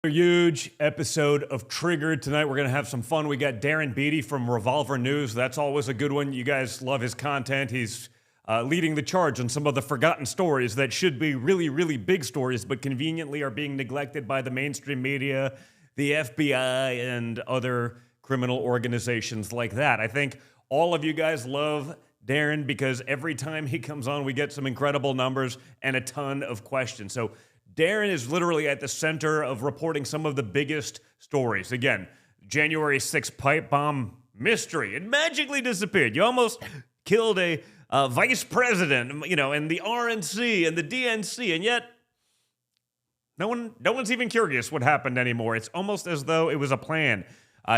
A huge episode of Triggered tonight. We're going to have some fun. We got Darren Beatty from Revolver News. That's always a good one. You guys love his content. He's leading the charge on some of the forgotten stories that should be really, really big stories, but conveniently are being neglected by the mainstream media, the FBI, and other criminal organizations like that. I think all of you guys love Darren because every time he comes on, we get some incredible numbers and a ton of questions. So Darren is literally at the center of reporting some of the biggest stories. Again, January 6th pipe bomb mystery. It magically disappeared. You almost killed a vice president, and the RNC and the DNC, and yet no one's even curious what happened anymore. It's almost as though it was a plan.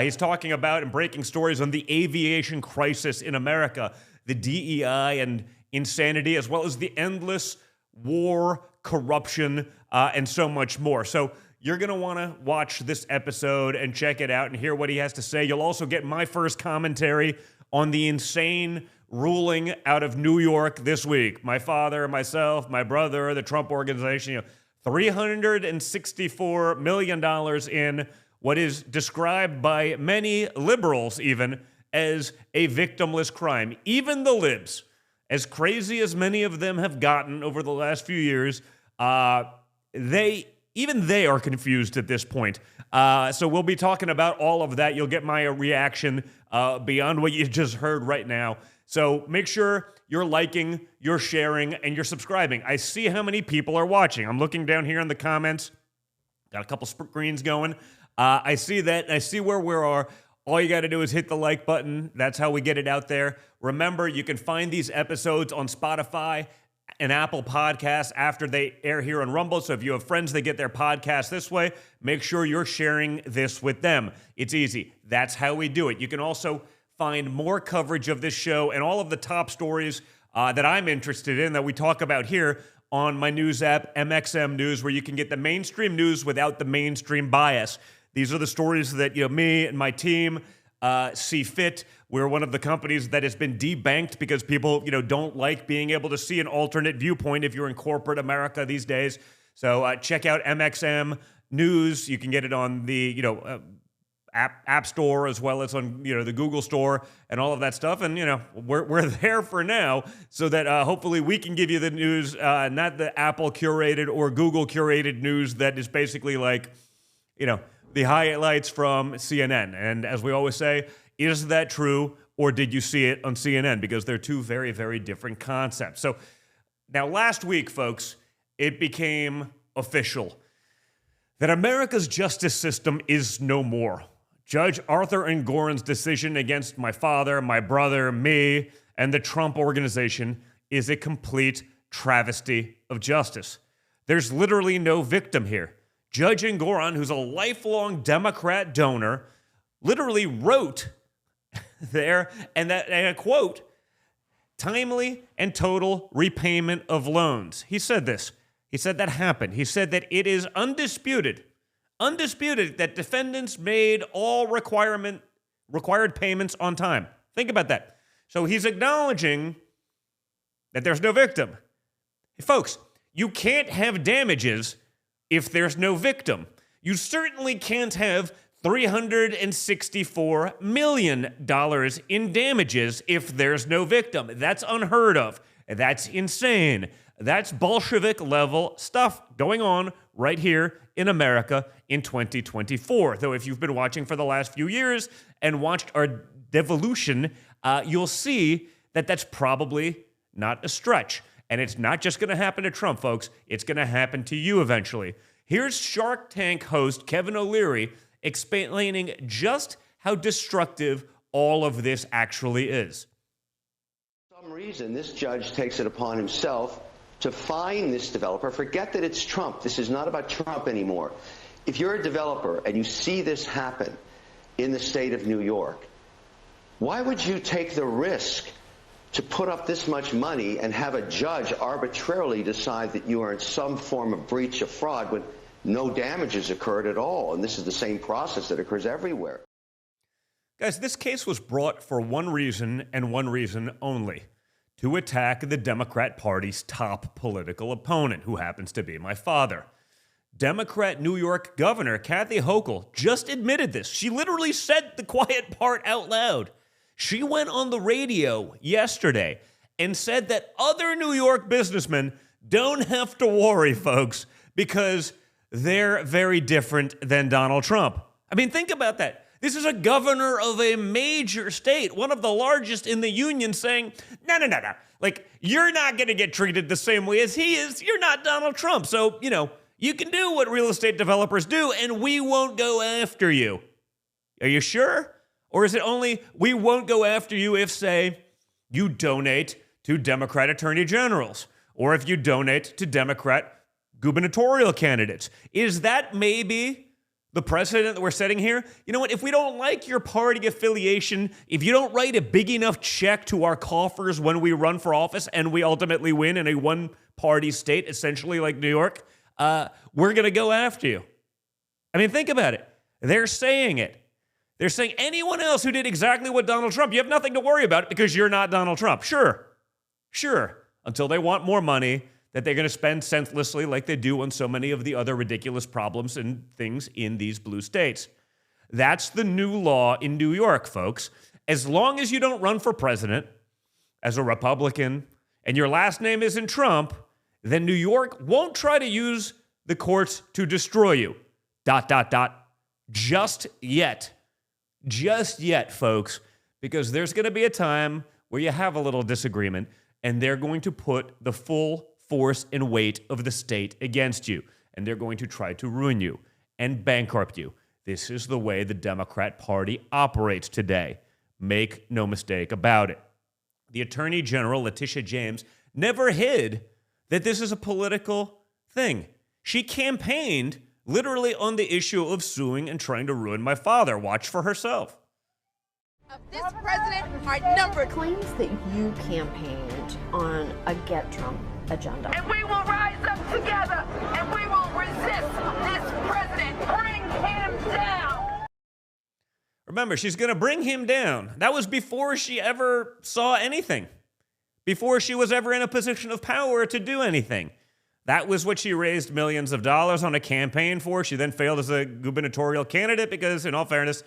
He's talking about and breaking stories on the aviation crisis in America, the DEI and insanity, as well as the endless war, corruption, and so much more. So you're going to want to watch this episode and check it out and hear what he has to say. You'll also get my first commentary on the insane ruling out of New York this week. My father, myself, my brother, the Trump organization, $364 million in what is described by many liberals even as a victimless crime. Even the libs, as crazy as many of them have gotten over the last few years, they are confused at this point. So we'll be talking about all of that. You'll get my reaction beyond what you just heard right now. So make sure you're liking, you're sharing, and you're subscribing. I see how many people are watching. I'm looking down here in the comments. Got a couple screens going. I see that. I see where we are. All you got to do is hit the like button. That's how we get it out there. Remember, you can find these episodes on Spotify and Apple Podcasts after they air here on Rumble. So if you have friends that get their podcast this way, make sure you're sharing this with them. It's easy. That's how we do it. You can also find more coverage of this show and all of the top stories that I'm interested in that we talk about here on my news app, MXM News, where you can get the mainstream news without the mainstream bias. These are the stories that me and my team see fit. We're one of the companies that has been debanked because people don't like being able to see an alternate viewpoint if you're in corporate America these days. So check out MXM News. You can get it on the App Store as well as on the Google Store and all of that stuff. And we're there for now, so that hopefully we can give you the news, not the Apple curated or Google curated news that is basically like the highlights from CNN. And as we always say, is that true, or did you see it on CNN? Because they're two very, very different concepts. So now last week, folks, it became official that America's justice system is no more. Judge Arthur Engoron's decision against my father, my brother, me, and the Trump organization is a complete travesty of justice. There's literally no victim here. Judge Engoron, who's a lifelong Democrat donor, literally wrote there, and I quote, timely and total repayment of loans. He said this. He said that happened. He said that it is undisputed that defendants made all required payments on time. Think about that. So he's acknowledging that there's no victim. Hey, folks, you can't have damages if there's no victim. You certainly can't have $364 million in damages if there's no victim. That's unheard of. That's insane. That's Bolshevik level stuff going on right here in America in 2024. Though if you've been watching for the last few years and watched our devolution, you'll see that that's probably not a stretch. And it's not just going to happen to Trump, folks. It's going to happen to you eventually. Here's Shark Tank host Kevin O'Leary explaining just how destructive all of this actually is. For some reason, this judge takes it upon himself to fine this developer. Forget that it's Trump. This is not about Trump anymore. If you're a developer and you see this happen in the state of New York, why would you take the risk to put up this much money and have a judge arbitrarily decide that you are in some form of breach of fraud when no damages occurred at all? And this is the same process that occurs everywhere. Guys, this case was brought for one reason and one reason only: to attack the Democrat Party's top political opponent, who happens to be my father. Democrat New York Governor Kathy Hochul just admitted this. She literally said the quiet part out loud. She went on the radio yesterday and said that other New York businessmen don't have to worry, folks, because they're very different than Donald Trump. I mean, think about that. This is a governor of a major state, one of the largest in the union, saying, no. Like, you're not going to get treated the same way as he is. You're not Donald Trump. So, you can do what real estate developers do, and we won't go after you. Are you sure? Or is it only we won't go after you if, say, you donate to Democrat attorney generals, or if you donate to Democrat gubernatorial candidates? Is that maybe the precedent that we're setting here? You know what? If we don't like your party affiliation, if you don't write a big enough check to our coffers when we run for office and we ultimately win in a one-party state, essentially like New York, we're going to go after you. I mean, think about it. They're saying it. They're saying anyone else who did exactly what Donald Trump, you have nothing to worry about because you're not Donald Trump. Sure. Until they want more money that they're going to spend senselessly like they do on so many of the other ridiculous problems and things in these blue states. That's the new law in New York, folks. As long as you don't run for president as a Republican and your last name isn't Trump, then New York won't try to use the courts to destroy you. ... Just yet. Just yet, folks, because there's going to be a time where you have a little disagreement and they're going to put the full force and weight of the state against you, and they're going to try to ruin you and bankrupt you. This is the way the Democrat Party operates today. Make no mistake about it. The Attorney General, Letitia James, never hid that this is a political thing. She campaigned literally on the issue of suing and trying to ruin my father. Watch for herself. Of this president are numbered. Claims that you campaigned on a Get Trump agenda. And we will rise up together and we will resist this president. Bring him down. Remember, she's going to bring him down. That was before she ever saw anything. Before she was ever in a position of power to do anything. That was what she raised millions of dollars on a campaign for. She then failed as a gubernatorial candidate because, in all fairness,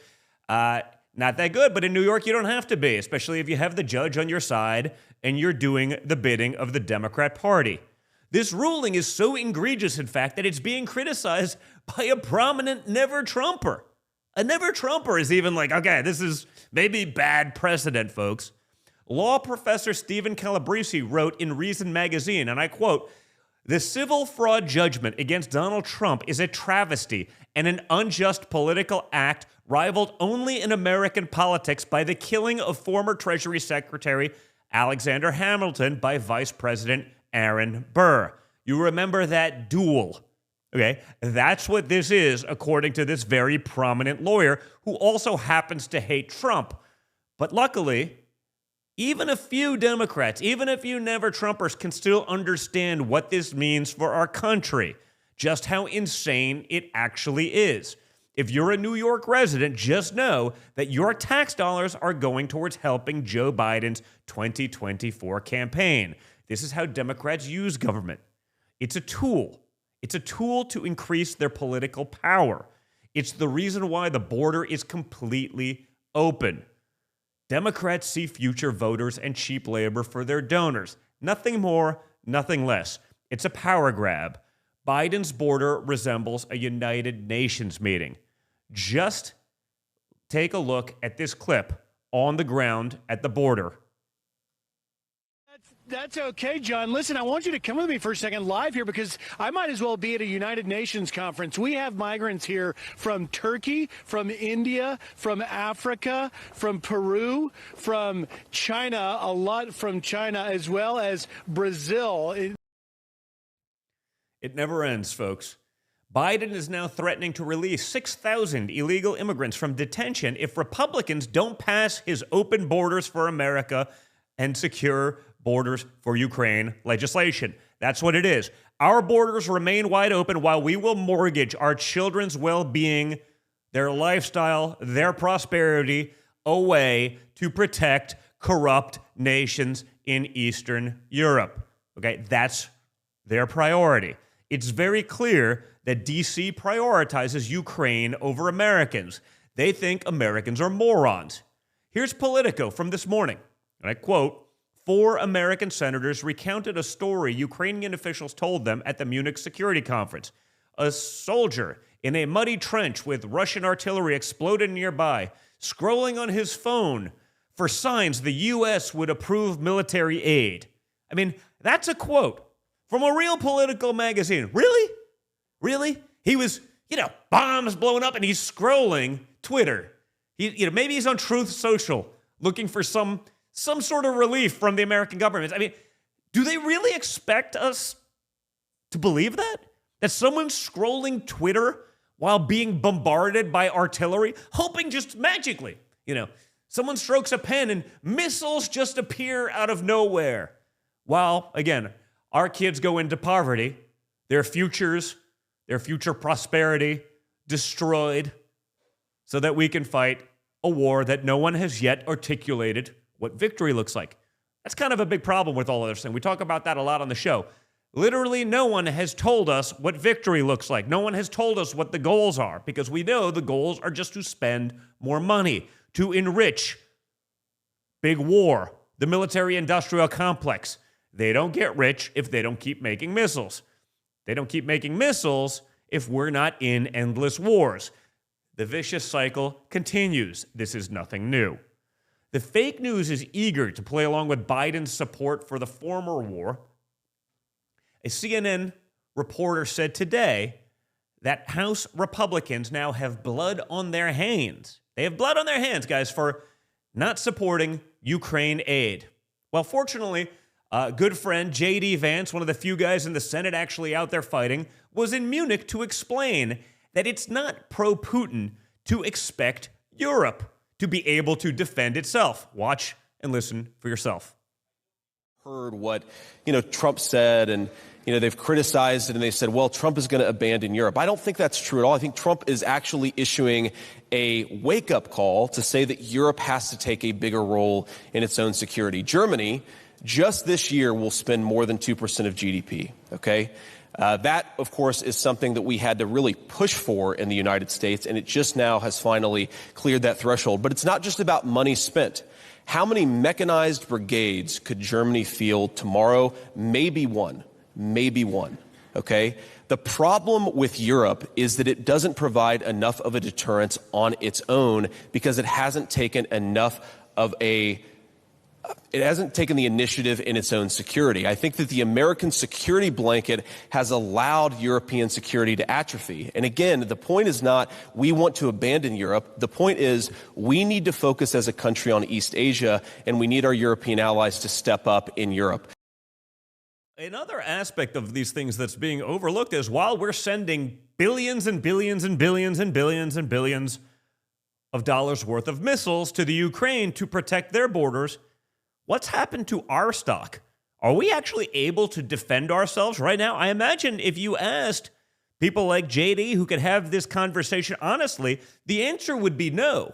not that good. But in New York, you don't have to be, especially if you have the judge on your side and you're doing the bidding of the Democrat Party. This ruling is so egregious, in fact, that it's being criticized by a prominent never-Trumper. A never-Trumper is even like, okay, this is maybe bad precedent, folks. Law professor Stephen Calabrese wrote in Reason magazine, and I quote, "The civil fraud judgment against Donald Trump is a travesty and an unjust political act rivaled only in American politics by the killing of former Treasury Secretary Alexander Hamilton by Vice President Aaron Burr." You remember that duel, okay? That's what this is, according to this very prominent lawyer who also happens to hate Trump. But luckily, even a few Democrats, even a few never-Trumpers can still understand what this means for our country, just how insane it actually is. If you're a New York resident, just know that your tax dollars are going towards helping Joe Biden's 2024 campaign. This is how Democrats use government. It's a tool. It's a tool to increase their political power. It's the reason why the border is completely open. Democrats see future voters and cheap labor for their donors. Nothing more, nothing less. It's a power grab. Biden's border resembles a United Nations meeting. Just take a look at this clip on the ground at the border. That's okay, John. Listen, I want you to come with me for a second live here because I might as well be at a United Nations conference. We have migrants here from Turkey, from India, from Africa, from Peru, from China, a lot from China, as well as Brazil. It never ends, folks. Biden is now threatening to release 6,000 illegal immigrants from detention if Republicans don't pass his open borders for America and secure borders for Ukraine legislation. That's what it is. Our borders remain wide open while we will mortgage our children's well-being, their lifestyle, their prosperity away to protect corrupt nations in Eastern Europe. Okay, that's their priority. it's very clear that D.C. prioritizes Ukraine over Americans. They think Americans are morons. Here's Politico from this morning, and I quote, 4 American senators recounted a story Ukrainian officials told them at the Munich Security Conference. A soldier in a muddy trench with Russian artillery exploded nearby, scrolling on his phone for signs the U.S. would approve military aid. I mean, that's a quote from a real Political magazine. Really? Really? He was, bombs blowing up, and he's scrolling Twitter. Maybe he's on Truth Social looking for some sort of relief from the American government. I mean, do they really expect us to believe that? That someone's scrolling Twitter while being bombarded by artillery, hoping just magically, someone strokes a pen and missiles just appear out of nowhere. While, again, our kids go into poverty, their future prosperity destroyed, so that we can fight a war that no one has yet articulated what victory looks like. That's kind of a big problem with all of this thing. We talk about that a lot on the show. Literally no one has told us what victory looks like. No one has told us what the goals are, because we know the goals are just to spend more money, to enrich big war, the military-industrial complex. They don't get rich if they don't keep making missiles. They don't keep making missiles if we're not in endless wars. The vicious cycle continues. This is nothing new. The fake news is eager to play along with Biden's support for the former war. A CNN reporter said today that House Republicans now have blood on their hands. They have blood on their hands, guys, for not supporting Ukraine aid. Well, fortunately, good friend J.D. Vance, one of the few guys in the Senate actually out there fighting, was in Munich to explain that it's not pro-Putin to expect Europe to be able to defend itself. Watch and listen for yourself. Heard what, Trump said, and, they've criticized it, and they said, well, Trump is going to abandon Europe. I don't think that's true at all. I think Trump is actually issuing a wake-up call to say that Europe has to take a bigger role in its own security. Germany, just this year, will spend more than 2% of GDP, okay? That, of course, is something that we had to really push for in the United States, and it just now has finally cleared that threshold. But it's not just about money spent. How many mechanized brigades could Germany field tomorrow? Maybe one, okay? The problem with Europe is that it doesn't provide enough of a deterrence on its own because it hasn't taken the initiative in its own security. I think that the American security blanket has allowed European security to atrophy. And again, the point is not we want to abandon Europe. The point is we need to focus as a country on East Asia, and we need our European allies to step up in Europe. Another aspect of these things that's being overlooked is while we're sending billions and billions and billions and billions and billions of dollars worth of missiles to the Ukraine to protect their borders, what's happened to our stock? Are we actually able to defend ourselves right now? I imagine if you asked people like JD who could have this conversation honestly, the answer would be no.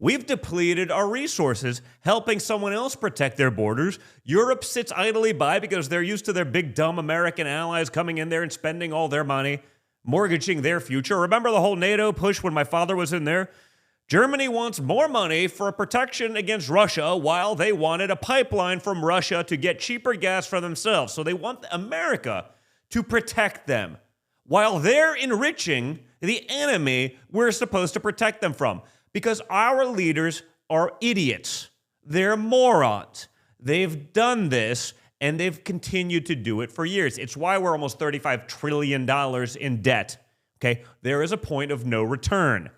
We've depleted our resources helping someone else protect their borders. Europe sits idly by because they're used to their big, dumb American allies coming in there and spending all their money, mortgaging their future. Remember the whole NATO push when my father was in there? Germany wants more money for protection against Russia while they wanted a pipeline from Russia to get cheaper gas for themselves. So they want America to protect them while they're enriching the enemy we're supposed to protect them from. Because our leaders are idiots. They're morons. They've done this, and they've continued to do it for years. It's why we're almost $35 trillion in debt. Okay? There is a point of no return.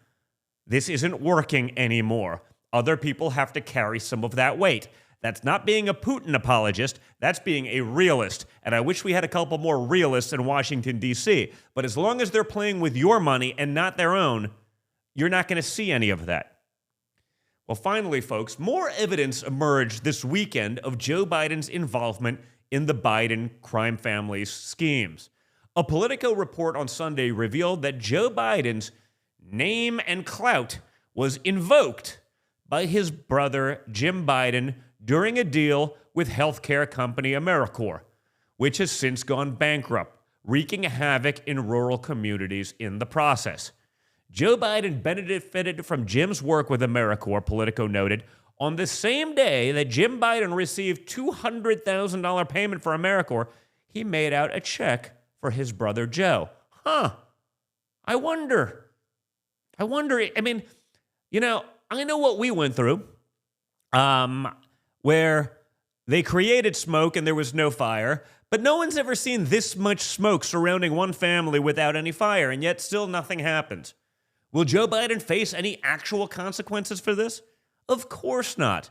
This isn't working anymore. Other people have to carry some of that weight. That's not being a Putin apologist. That's being a realist. And I wish we had a couple more realists in Washington, D.C. But as long as they're playing with your money and not their own, you're not going to see any of that. Well, finally, folks, more evidence emerged this weekend of Joe Biden's involvement in the Biden crime family's schemes. A Politico report on Sunday revealed that Joe Biden's name and clout was invoked by his brother, Jim Biden, during a deal with healthcare company AmeriCorps, which has since gone bankrupt. wreaking havoc in rural communities in the process. Joe Biden benefited from Jim's work with AmeriCorps, Politico noted, on the same day that Jim Biden received $200,000 payment for AmeriCorps. He made out a check for his brother Joe. I wonder. I mean, I know what we went through, where they created smoke and there was no fire, but no one's ever seen this much smoke surrounding one family without any fire, and yet still nothing happens. Will Joe Biden face any actual consequences for this? Of course not.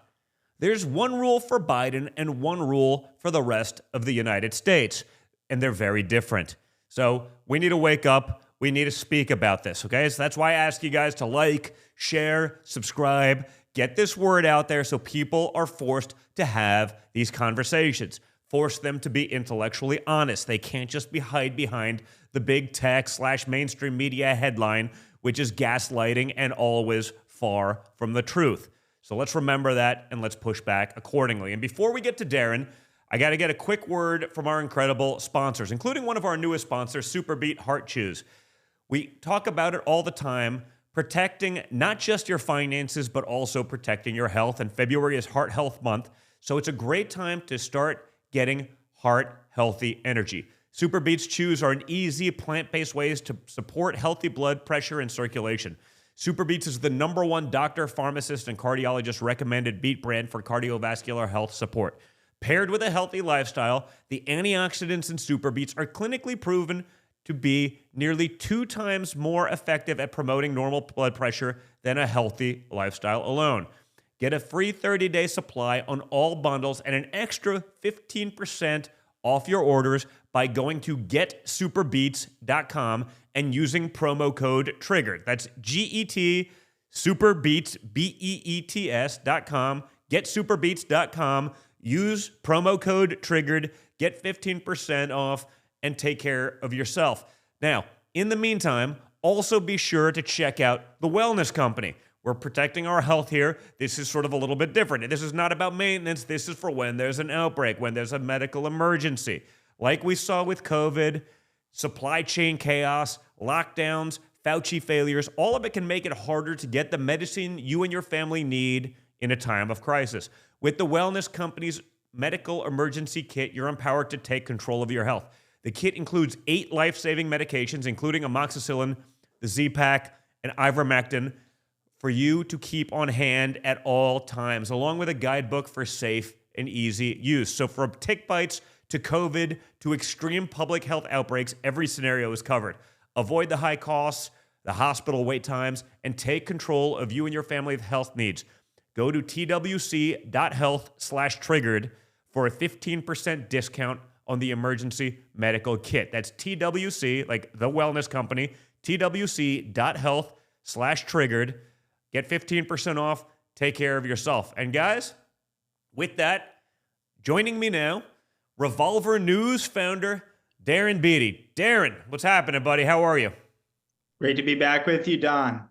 There's one rule for Biden and one rule for the rest of the United States, and they're very different. So we need to wake up. We need to speak about this, okay? So that's why I ask you guys to like, share, subscribe, get this word out there so people are forced to have these conversations. Force them to be intellectually honest. They can't just hide behind the big tech/mainstream media headline, which is gaslighting and always far from the truth. So let's remember that and let's push back accordingly. And before we get to Darren, I got to get a quick word from our incredible sponsors, including one of our newest sponsors, Superbeat Heart Chews. We talk about it all the time, protecting not just your finances, but also protecting your health. And February is Heart Health Month, so it's a great time to start getting heart-healthy energy. Superbeats Chews are an easy, plant-based ways to support healthy blood pressure and circulation. Superbeats is the #1 doctor, pharmacist, and cardiologist recommended beet brand for cardiovascular health support. Paired with a healthy lifestyle, the antioxidants in Superbeats are clinically proven to be nearly 2 times more effective at promoting normal blood pressure than a healthy lifestyle alone. Get a free 30-day supply on all bundles and an extra 15% off your orders by going to getsuperbeats.com and using promo code TRIGGERED. That's GET Superbeats, BEETS.com, getsuperbeats.com. Use promo code TRIGGERED, get 15% off, and take care of yourself. Now, in the meantime, also be sure to check out The Wellness Company. We're protecting our health here. This is sort of a little bit different. This is not about maintenance. This is for when there's an outbreak, when there's a medical emergency. Like we saw with COVID, supply chain chaos, lockdowns, Fauci failures, all of it can make it harder to get the medicine you and your family need in a time of crisis. With the Wellness Company's medical emergency kit, you're empowered to take control of your health. The kit includes 8 life-saving medications, including amoxicillin, the Z-Pak, and ivermectin, for you to keep on hand at all times, along with a guidebook for safe and easy use. So from tick bites to COVID to extreme public health outbreaks, every scenario is covered. Avoid the high costs, the hospital wait times, and take control of you and your family's health needs. Go to twc.health/triggered for a 15% discount on the emergency medical kit. That's TWC, like the Wellness Company, twc.health/triggered. Get 15% off. Take care of yourself. And guys, with that, joining me now, Revolver News founder, Darren Beatty. Darren, what's happening, buddy? How are you? Great to be back with you, Don.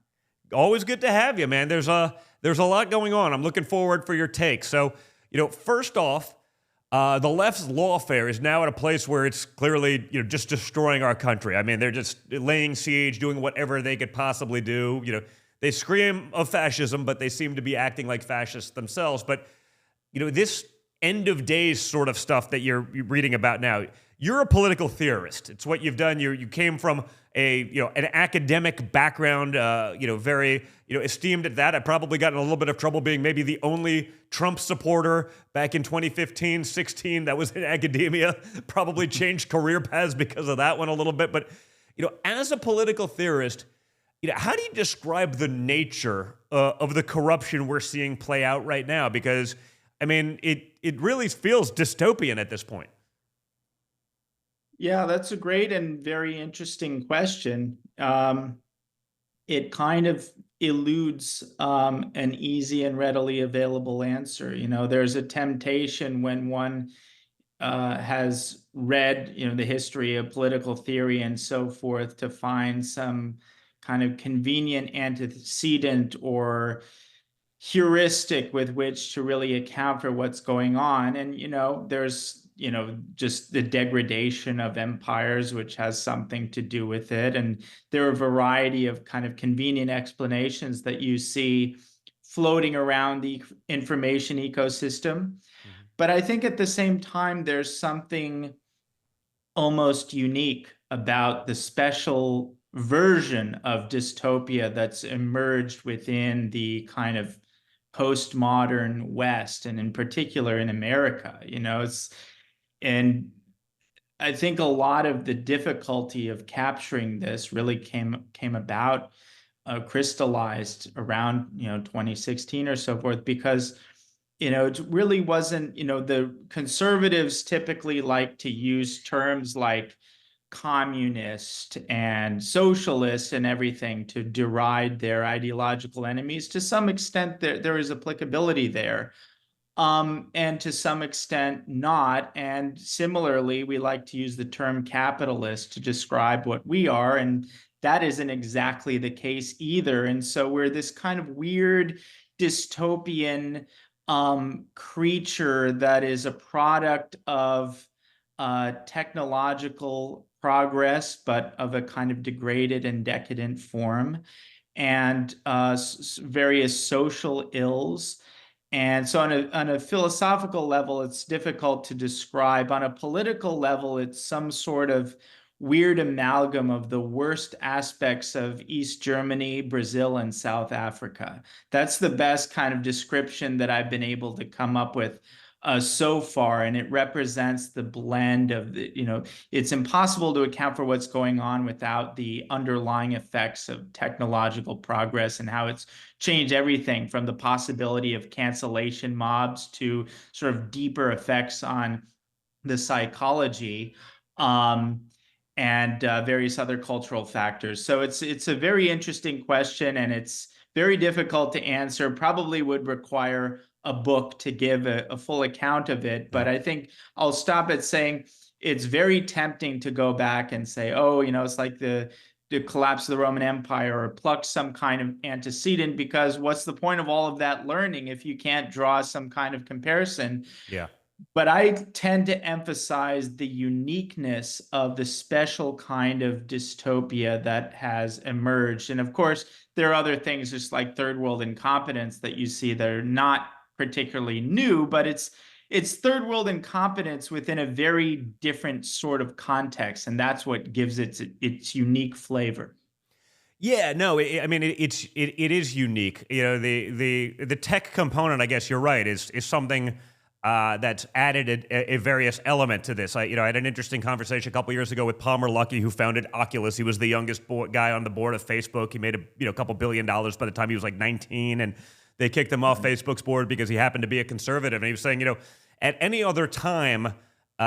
Always good to have you, man. There's a lot going on. I'm looking forward for your take. So, first off, the left's lawfare is now at a place where it's clearly, just destroying our country. I mean, they're just laying siege, doing whatever they could possibly do. They scream of fascism, but they seem to be acting like fascists themselves. But, this end of days sort of stuff that you're reading about now, you're a political theorist. It's what you've done. You came from an academic background, very, esteemed at that. I probably got in a little bit of trouble being maybe the only Trump supporter back in 2015, 16 that was in academia. Probably changed career paths because of that one a little bit. But, as a political theorist, how do you describe the nature of the corruption we're seeing play out right now? Because, I mean, it really feels dystopian at this point. Yeah, that's a great and very interesting question. It kind of eludes an easy and readily available answer. There's a temptation when one has read, the history of political theory and so forth to find some kind of convenient antecedent or heuristic with which to really account for what's going on. And, there's just the degradation of empires, which has something to do with it. And there are a variety of kind of convenient explanations that you see floating around the information ecosystem. But I think at the same time, there's something almost unique about the special version of dystopia that's emerged within the kind of postmodern West, and in particular in America. And I think a lot of the difficulty of capturing this really came about, crystallized around 2016 or so forth, because it really wasn't, the conservatives typically like to use terms like communist and socialist and everything to deride their ideological enemies. To some extent, there is applicability there, and to some extent not. And similarly, we like to use the term capitalist to describe what we are, and that isn't exactly the case either. And so we're this kind of weird dystopian creature that is a product of technological progress, but of a kind of degraded and decadent form, and various social ills. And so on a philosophical level, it's difficult to describe. On a political level, it's some sort of weird amalgam of the worst aspects of East Germany, Brazil, and South Africa. That's the best kind of description that I've been able to come up with so far. And it represents the blend of it's impossible to account for what's going on without the underlying effects of technological progress and how it's changed everything from the possibility of cancellation mobs to sort of deeper effects on the psychology, and various other cultural factors. So it's a very interesting question, and it's very difficult to answer. Probably would require a book to give a full account of it. But I think I'll stop at saying it's very tempting to go back and say, oh, it's like the collapse of the Roman Empire, or pluck some kind of antecedent, because what's the point of all of that learning if you can't draw some kind of comparison? Yeah. But I tend to emphasize the uniqueness of the special kind of dystopia that has emerged. And of course, there are other things, just like third world incompetence, that you see that are not particularly new, but it's third world incompetence within a very different sort of context, and that's what gives its unique flavor. Yeah, no, I mean it is unique. The tech component, I guess you're right, is something that's added a various element to this. I had an interesting conversation a couple years ago with Palmer Luckey, who founded Oculus. He was the youngest guy on the board of Facebook. He made a couple $1 billion by the time he was like 19, and they kicked him off Facebook's board because he happened to be a conservative. And he was saying, at any other time, he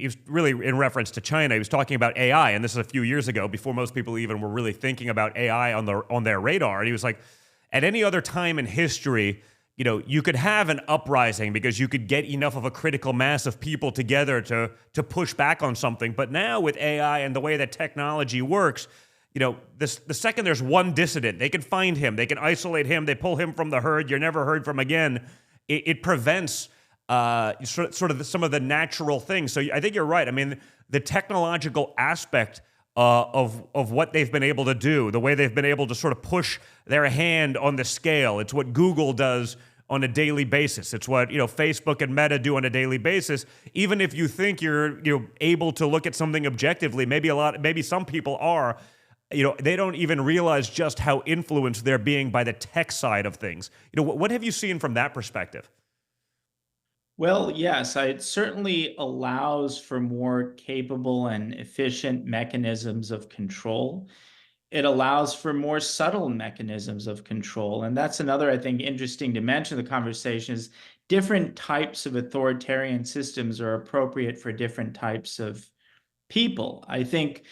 was really in reference to China. He was talking about AI, and this is a few years ago, before most people even were really thinking about AI on their radar. And he was like, at any other time in history, you could have an uprising because you could get enough of a critical mass of people together to push back on something. But now with AI and the way that technology works, the second there's one dissident, they can find him, they can isolate him, they pull him from the herd, you're never heard from again. It prevents sort of some of the natural things. So I think you're right. I mean, the technological aspect of what they've been able to do, the way they've been able to sort of push their hand on the scale. It's what Google does on a daily basis. It's what Facebook and Meta do on a daily basis. Even if you think you're able to look at something objectively, maybe some people are. They don't even realize just how influenced they're being by the tech side of things. What have you seen from that perspective? Well, yes, it certainly allows for more capable and efficient mechanisms of control. It allows for more subtle mechanisms of control. And that's another, I think, interesting dimension of the conversation is different types of authoritarian systems are appropriate for different types of people. I think,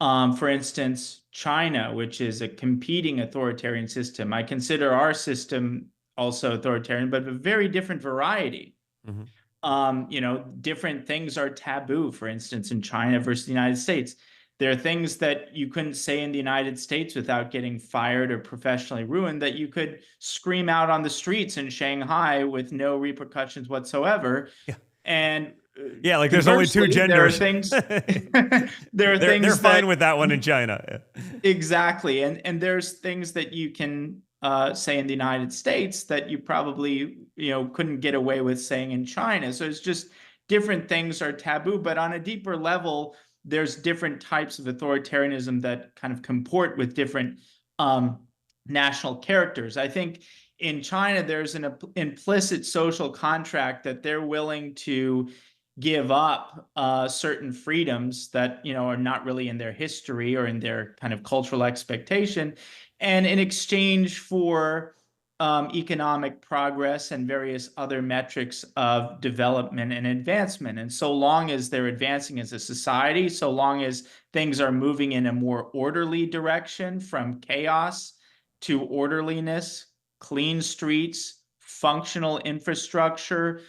for instance, China, which is a competing authoritarian system, I consider our system also authoritarian, but of a very different variety. Mm-hmm. Different things are taboo, for instance, in China versus the United States. There are things that you couldn't say in the United States without getting fired or professionally ruined that you could scream out on the streets in Shanghai with no repercussions whatsoever. Yeah. And Yeah, like there's only two conversely, genders. There are things. There are they're things fine with that one in China. Exactly, and there's things that you can say in the United States that you probably couldn't get away with saying in China. So it's just different things are taboo, but on a deeper level, there's different types of authoritarianism that kind of comport with different national characters. I think in China, there's an implicit social contract that they're willing to give up certain freedoms that are not really in their history or in their kind of cultural expectation, and in exchange for economic progress and various other metrics of development and advancement. And so long as they're advancing as a society, so long as things are moving in a more orderly direction from chaos to orderliness, clean streets, functional infrastructure,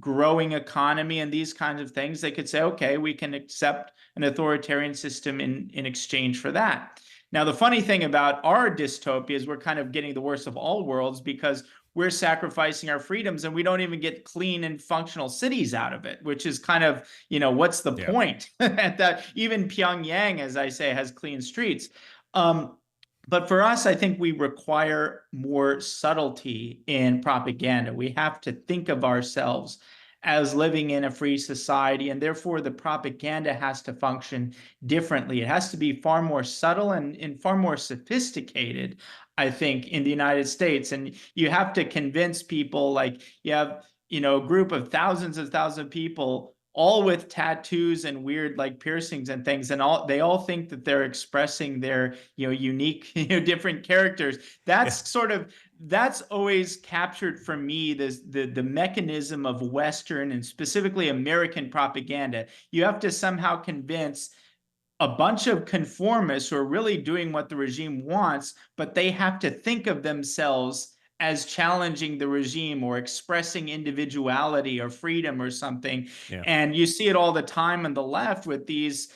growing economy, and these kinds of things, they could say, okay, we can accept an authoritarian system in exchange for that. Now, the funny thing about our dystopia is we're kind of getting the worst of all worlds, because we're sacrificing our freedoms and we don't even get clean and functional cities out of it, which is kind of, what's the point? At that, even Pyongyang, as I say, has clean streets. But for us, I think we require more subtlety in propaganda. We have to think of ourselves as living in a free society, and therefore the propaganda has to function differently. It has to be far more subtle and far more sophisticated, I think, in the United States. And you have to convince people, like you have, a group of thousands of people, all with tattoos and weird like piercings and things, and they all think that they're expressing their unique different characters. That's that's always captured for me the mechanism of Western and specifically American propaganda. You have to somehow convince a bunch of conformists who are really doing what the regime wants, but they have to think of themselves as challenging the regime or expressing individuality or freedom or something. Yeah. And you see it all the time on the left with these,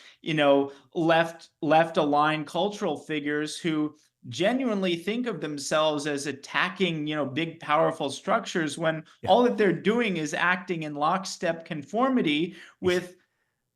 left-aligned cultural figures who genuinely think of themselves as attacking, big, powerful structures, when all that they're doing is acting in lockstep conformity with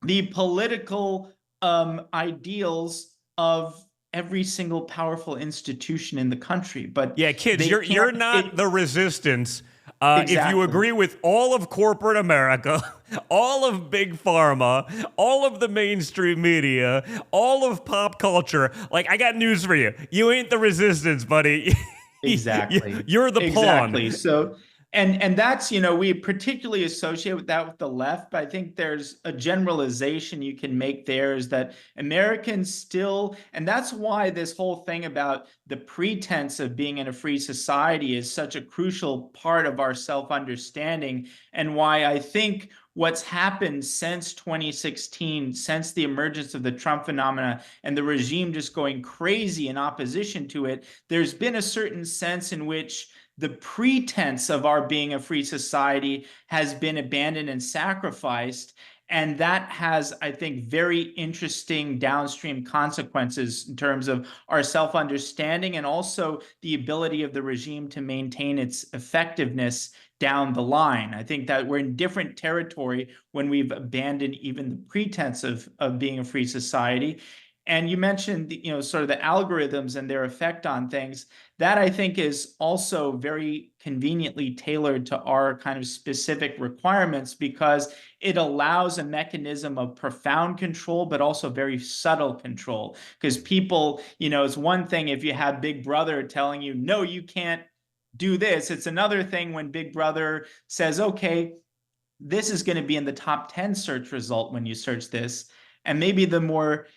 the political ideals of every single powerful institution in the country. But yeah, kids, you're not the resistance. Exactly. If you agree with all of corporate America, all of big pharma, all of the mainstream media, all of pop culture, like, I got news for you. You ain't the resistance, buddy. Exactly. You're the pawn. Exactly. So, and that's, we particularly associate with that with the left, but I think there's a generalization you can make there, is that Americans still, and that's why this whole thing about the pretense of being in a free society is such a crucial part of our self-understanding, and why I think what's happened since 2016, since the emergence of the Trump phenomena and the regime just going crazy in opposition to it, there's been a certain sense in which the pretense of our being a free society has been abandoned and sacrificed. And that has, I think, very interesting downstream consequences in terms of our self-understanding and also the ability of the regime to maintain its effectiveness down the line. I think that we're in different territory when we've abandoned even the pretense of being a free society. And you mentioned, sort of the algorithms and their effect on things. That, I think, is also very conveniently tailored to our kind of specific requirements, because it allows a mechanism of profound control, but also very subtle control. Because people, it's one thing if you have Big Brother telling you, no, you can't do this. It's another thing when Big Brother says, okay, this is going to be in the top 10 search result when you search this. And maybe the more,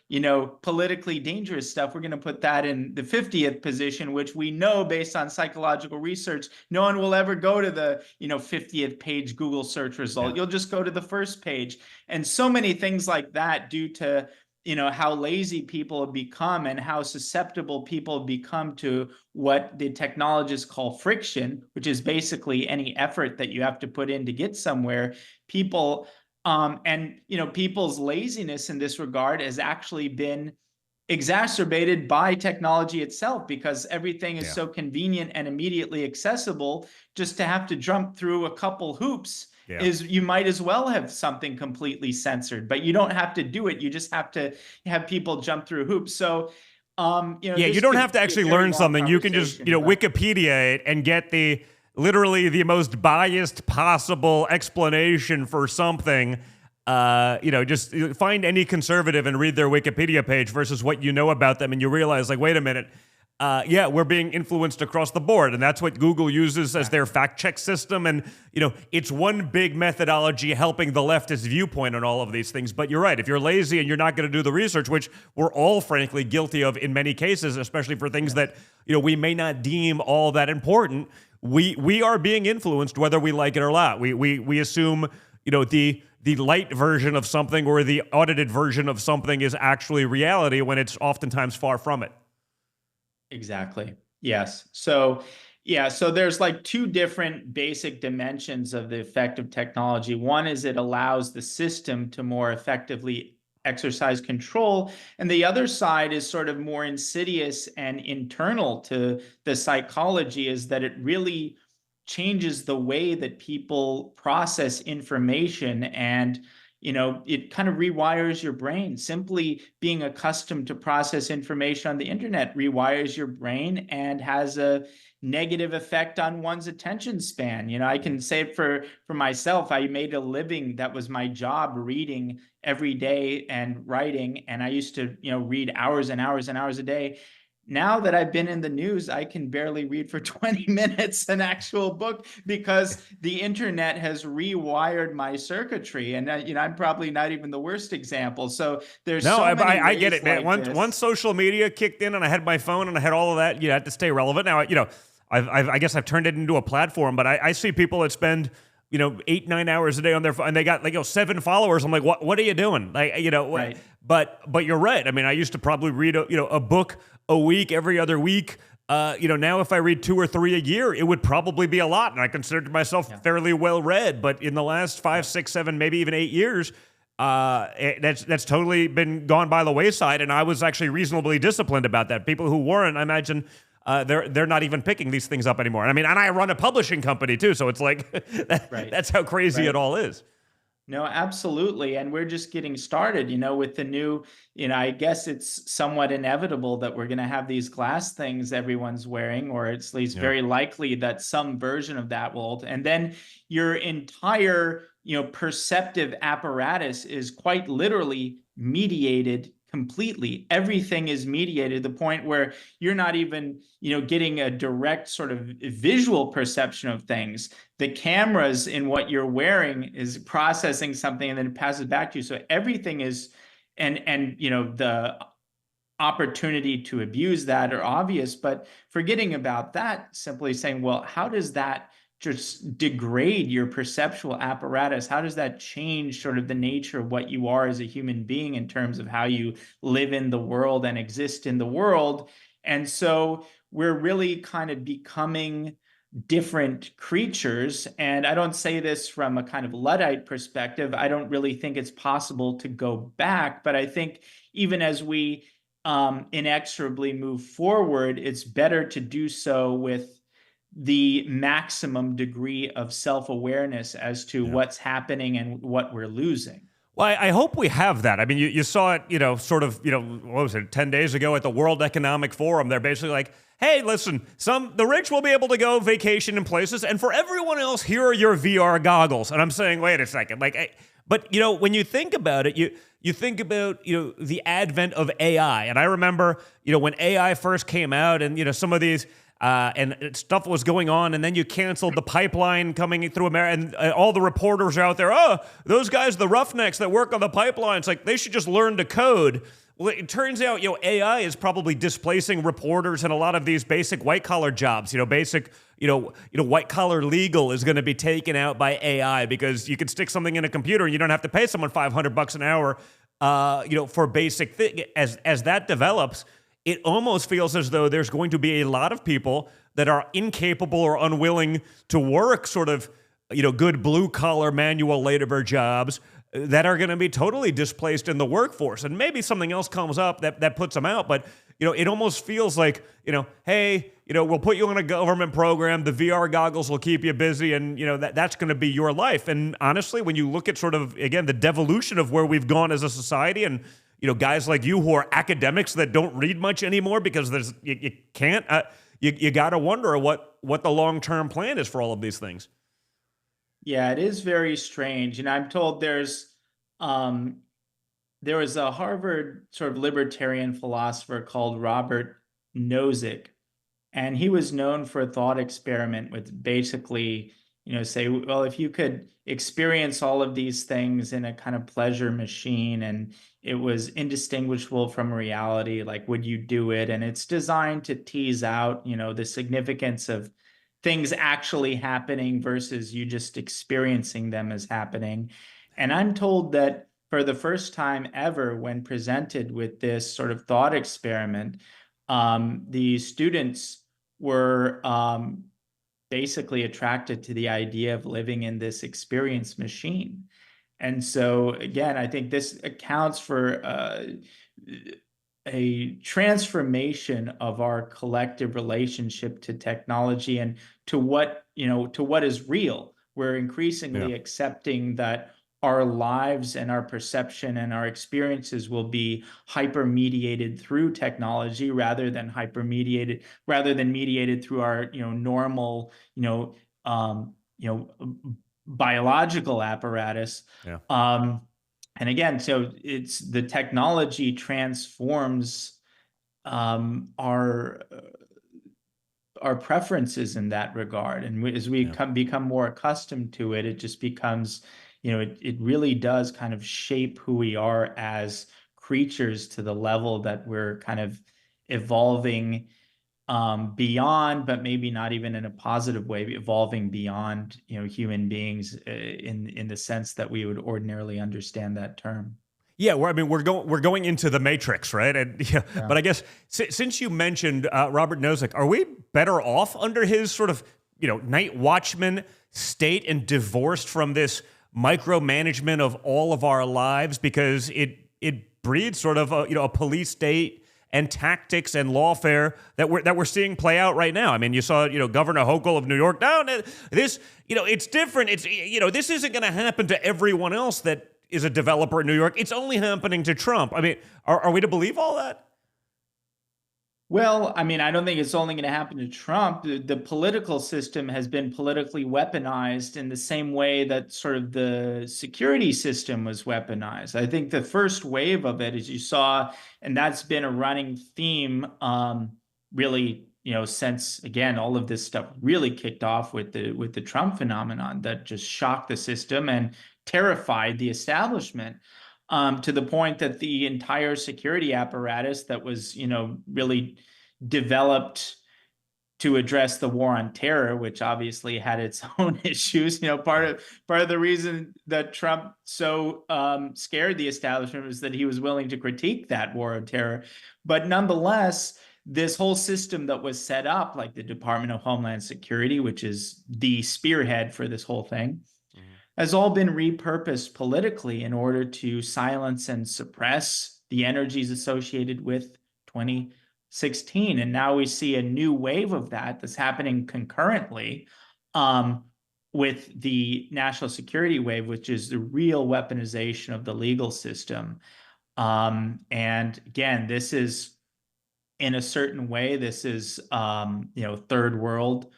politically dangerous stuff, we're going to put that in the 50th position, which we know based on psychological research, no one will ever go to the, 50th page Google search result. Yeah. You'll just go to the first page. And so many things like that due to, how lazy people have become and how susceptible people have become to what the technologists call friction, which is basically any effort that you have to put in to get somewhere. People... people's laziness in this regard has actually been exacerbated by technology itself, because everything is so convenient and immediately accessible. Just to have to jump through a couple hoops is you might as well have something completely censored, but you don't have to do it. You just have to have people jump through hoops. So, you don't have to actually learn something. You can just, Wikipedia it and get literally the most biased possible explanation for something. Just find any conservative and read their Wikipedia page versus what you know about them, and you realize, like, wait a minute, we're being influenced across the board, and that's what Google uses as their fact check system. And it's one big methodology helping the leftist viewpoint on all of these things. But you're right, if you're lazy and you're not going to do the research, which we're all frankly guilty of in many cases, especially for things that we may not deem all that important, we are being influenced whether we like it or not. We assume the light version of something or the audited version of something is actually reality when it's oftentimes far from it. Exactly. Yes. So there's like two different basic dimensions of the effect of technology. One is it allows the system to more effectively exercise control, and the other side is sort of more insidious and internal to the psychology, is that it really changes the way that people process information, and it kind of rewires your brain. Simply being accustomed to process information on the internet rewires your brain and has a negative effect on one's attention span. I can say it for myself. I made a living, that was my job, reading every day and writing, and I used to read hours and hours and hours a day. Now that I've been in the news, I can barely read for 20 minutes an actual book because the internet has rewired my circuitry. And I'm probably not even the worst example. So there's I get it, man. Once social media kicked in and I had my phone and I had all of that, you had to stay relevant. Now, I guess I've turned it into a platform, but I see people that spend 8-9 hours a day on their phone, and they got 7 followers. I'm like, what are you doing? Right. But you're right. I mean, I used to probably read a book a week, every other week. Now if I read 2 or 3 a year, it would probably be a lot, and I considered myself fairly well read. But in the last 5, 6, 7, maybe even 8 years, that's totally been gone by the wayside. And I was actually reasonably disciplined about that. People who weren't, I imagine, they're not even picking these things up anymore. And I run a publishing company too, so it's like that's how crazy it all is. No, absolutely. And we're just getting started, with the new, I guess it's somewhat inevitable that we're going to have these glass things everyone's wearing, or it's at least very likely that some version of that will. And then your entire, perceptive apparatus is quite literally mediated completely. Everything is mediated to the point where you're not even, getting a direct sort of visual perception of things. The cameras in what you're wearing is processing something and then it passes back to you. So everything is, and the opportunity to abuse that are obvious, but forgetting about that, simply saying, well, how does that just degrade your perceptual apparatus? How does that change sort of the nature of what you are as a human being in terms of how you live in the world and exist in the world? And so we're really kind of becoming different creatures. And I don't say this from a kind of Luddite perspective. I don't really think it's possible to go back, but I think even as we inexorably move forward, it's better to do so with the maximum degree of self-awareness as to what's happening and what we're losing. Well, I hope we have that. I mean, you saw it, sort of, what was it, 10 days ago at the World Economic Forum. They're basically like, hey, listen, the rich will be able to go vacation in places, and for everyone else, here are your VR goggles. And I'm saying, wait a second, but when you think about it, you think about the advent of AI, and I remember when AI first came out, and some of these. And stuff was going on, and then you canceled the pipeline coming through America, and all the reporters are out there, those guys, the roughnecks that work on the pipelines, like they should just learn to code. Well, it turns out, AI is probably displacing reporters in a lot of these basic white-collar jobs. Basic, white-collar legal is going to be taken out by AI because you can stick something in a computer and you don't have to pay someone $500 an hour, for basic thing. As that develops, it almost feels as though there's going to be a lot of people that are incapable or unwilling to work sort of, good blue-collar manual labor jobs that are going to be totally displaced in the workforce. And maybe something else comes up that puts them out. But, it almost feels like, hey, we'll put you on a government program. The VR goggles will keep you busy, and that's going to be your life. And honestly, when you look at sort of again the devolution of where we've gone as a society, and guys like you who are academics that don't read much anymore because you can't. You got to wonder what the long-term plan is for all of these things. Yeah, it is very strange. And I'm told there was a Harvard sort of libertarian philosopher called Robert Nozick, and he was known for a thought experiment with basically, say, well, if you could experience all of these things in a kind of pleasure machine and it was indistinguishable from reality, like, would you do it? And it's designed to tease out, the significance of things actually happening versus you just experiencing them as happening. And I'm told that for the first time ever, when presented with this sort of thought experiment, the students were basically attracted to the idea of living in this experience machine. And so, again, I think this accounts for a transformation of our collective relationship to technology and to what is real. We're increasingly accepting that our lives and our perception and our experiences will be hyper-mediated through technology rather than mediated through our normal biological apparatus. And again, so it's the technology transforms our preferences in that regard, and as we become more accustomed to it, it just becomes, it really does kind of shape who we are as creatures to the level that we're kind of evolving beyond, but maybe not even in a positive way, evolving beyond, human beings in the sense that we would ordinarily understand that term. Yeah, we're going into the Matrix, right? And but I guess since you mentioned Robert Nozick, are we better off under his sort of night watchman state and divorced from this micromanagement of all of our lives, because it breeds sort of a police state and tactics and lawfare that we're seeing play out right now? I mean, you saw, Governor Hochul of New York. No, this, it's different. It's, this isn't going to happen to everyone else that is a developer in New York. It's only happening to Trump. I mean, are we to believe all that? Well, I mean, I don't think it's only going to happen to Trump. The political system has been politically weaponized in the same way that sort of the security system was weaponized. I think the first wave of it, as you saw, and that's been a running theme, really, since, again, all of this stuff really kicked off with the Trump phenomenon that just shocked the system and terrified the establishment. To the point that the entire security apparatus that was, really developed to address the war on terror, which obviously had its own issues. Part of the reason that Trump so scared the establishment was that he was willing to critique that war on terror. But nonetheless, this whole system that was set up, like the Department of Homeland Security, which is the spearhead for this whole thing, has all been repurposed politically in order to silence and suppress the energies associated with 2016. And now we see a new wave of that's happening concurrently with the national security wave, which is the real weaponization of the legal system. And again, this is, in a certain way, this is, third world.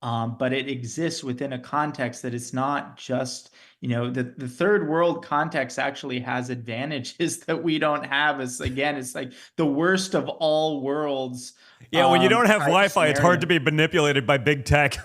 But it exists within a context that it's not just, the third world context actually has advantages that we don't have. It's like the worst of all worlds. Yeah, when you don't have Wi-Fi, scenario. It's hard to be manipulated by big tech.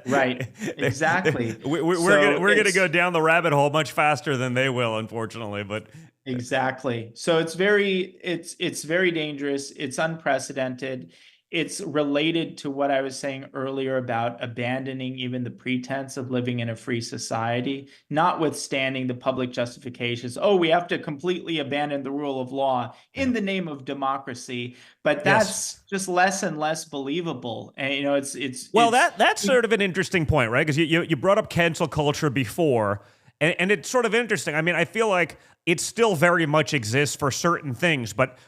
Right, exactly. We're going to go down the rabbit hole much faster than they will, unfortunately. But exactly. So it's very dangerous. It's unprecedented. It's related to what I was saying earlier about abandoning even the pretense of living in a free society, notwithstanding the public justifications. Oh, we have to completely abandon the rule of law in the name of democracy. But that's just less and less believable. And, that's sort of an interesting point, right? Because you brought up cancel culture before, and it's sort of interesting. I mean, I feel like it still very much exists for certain things. But,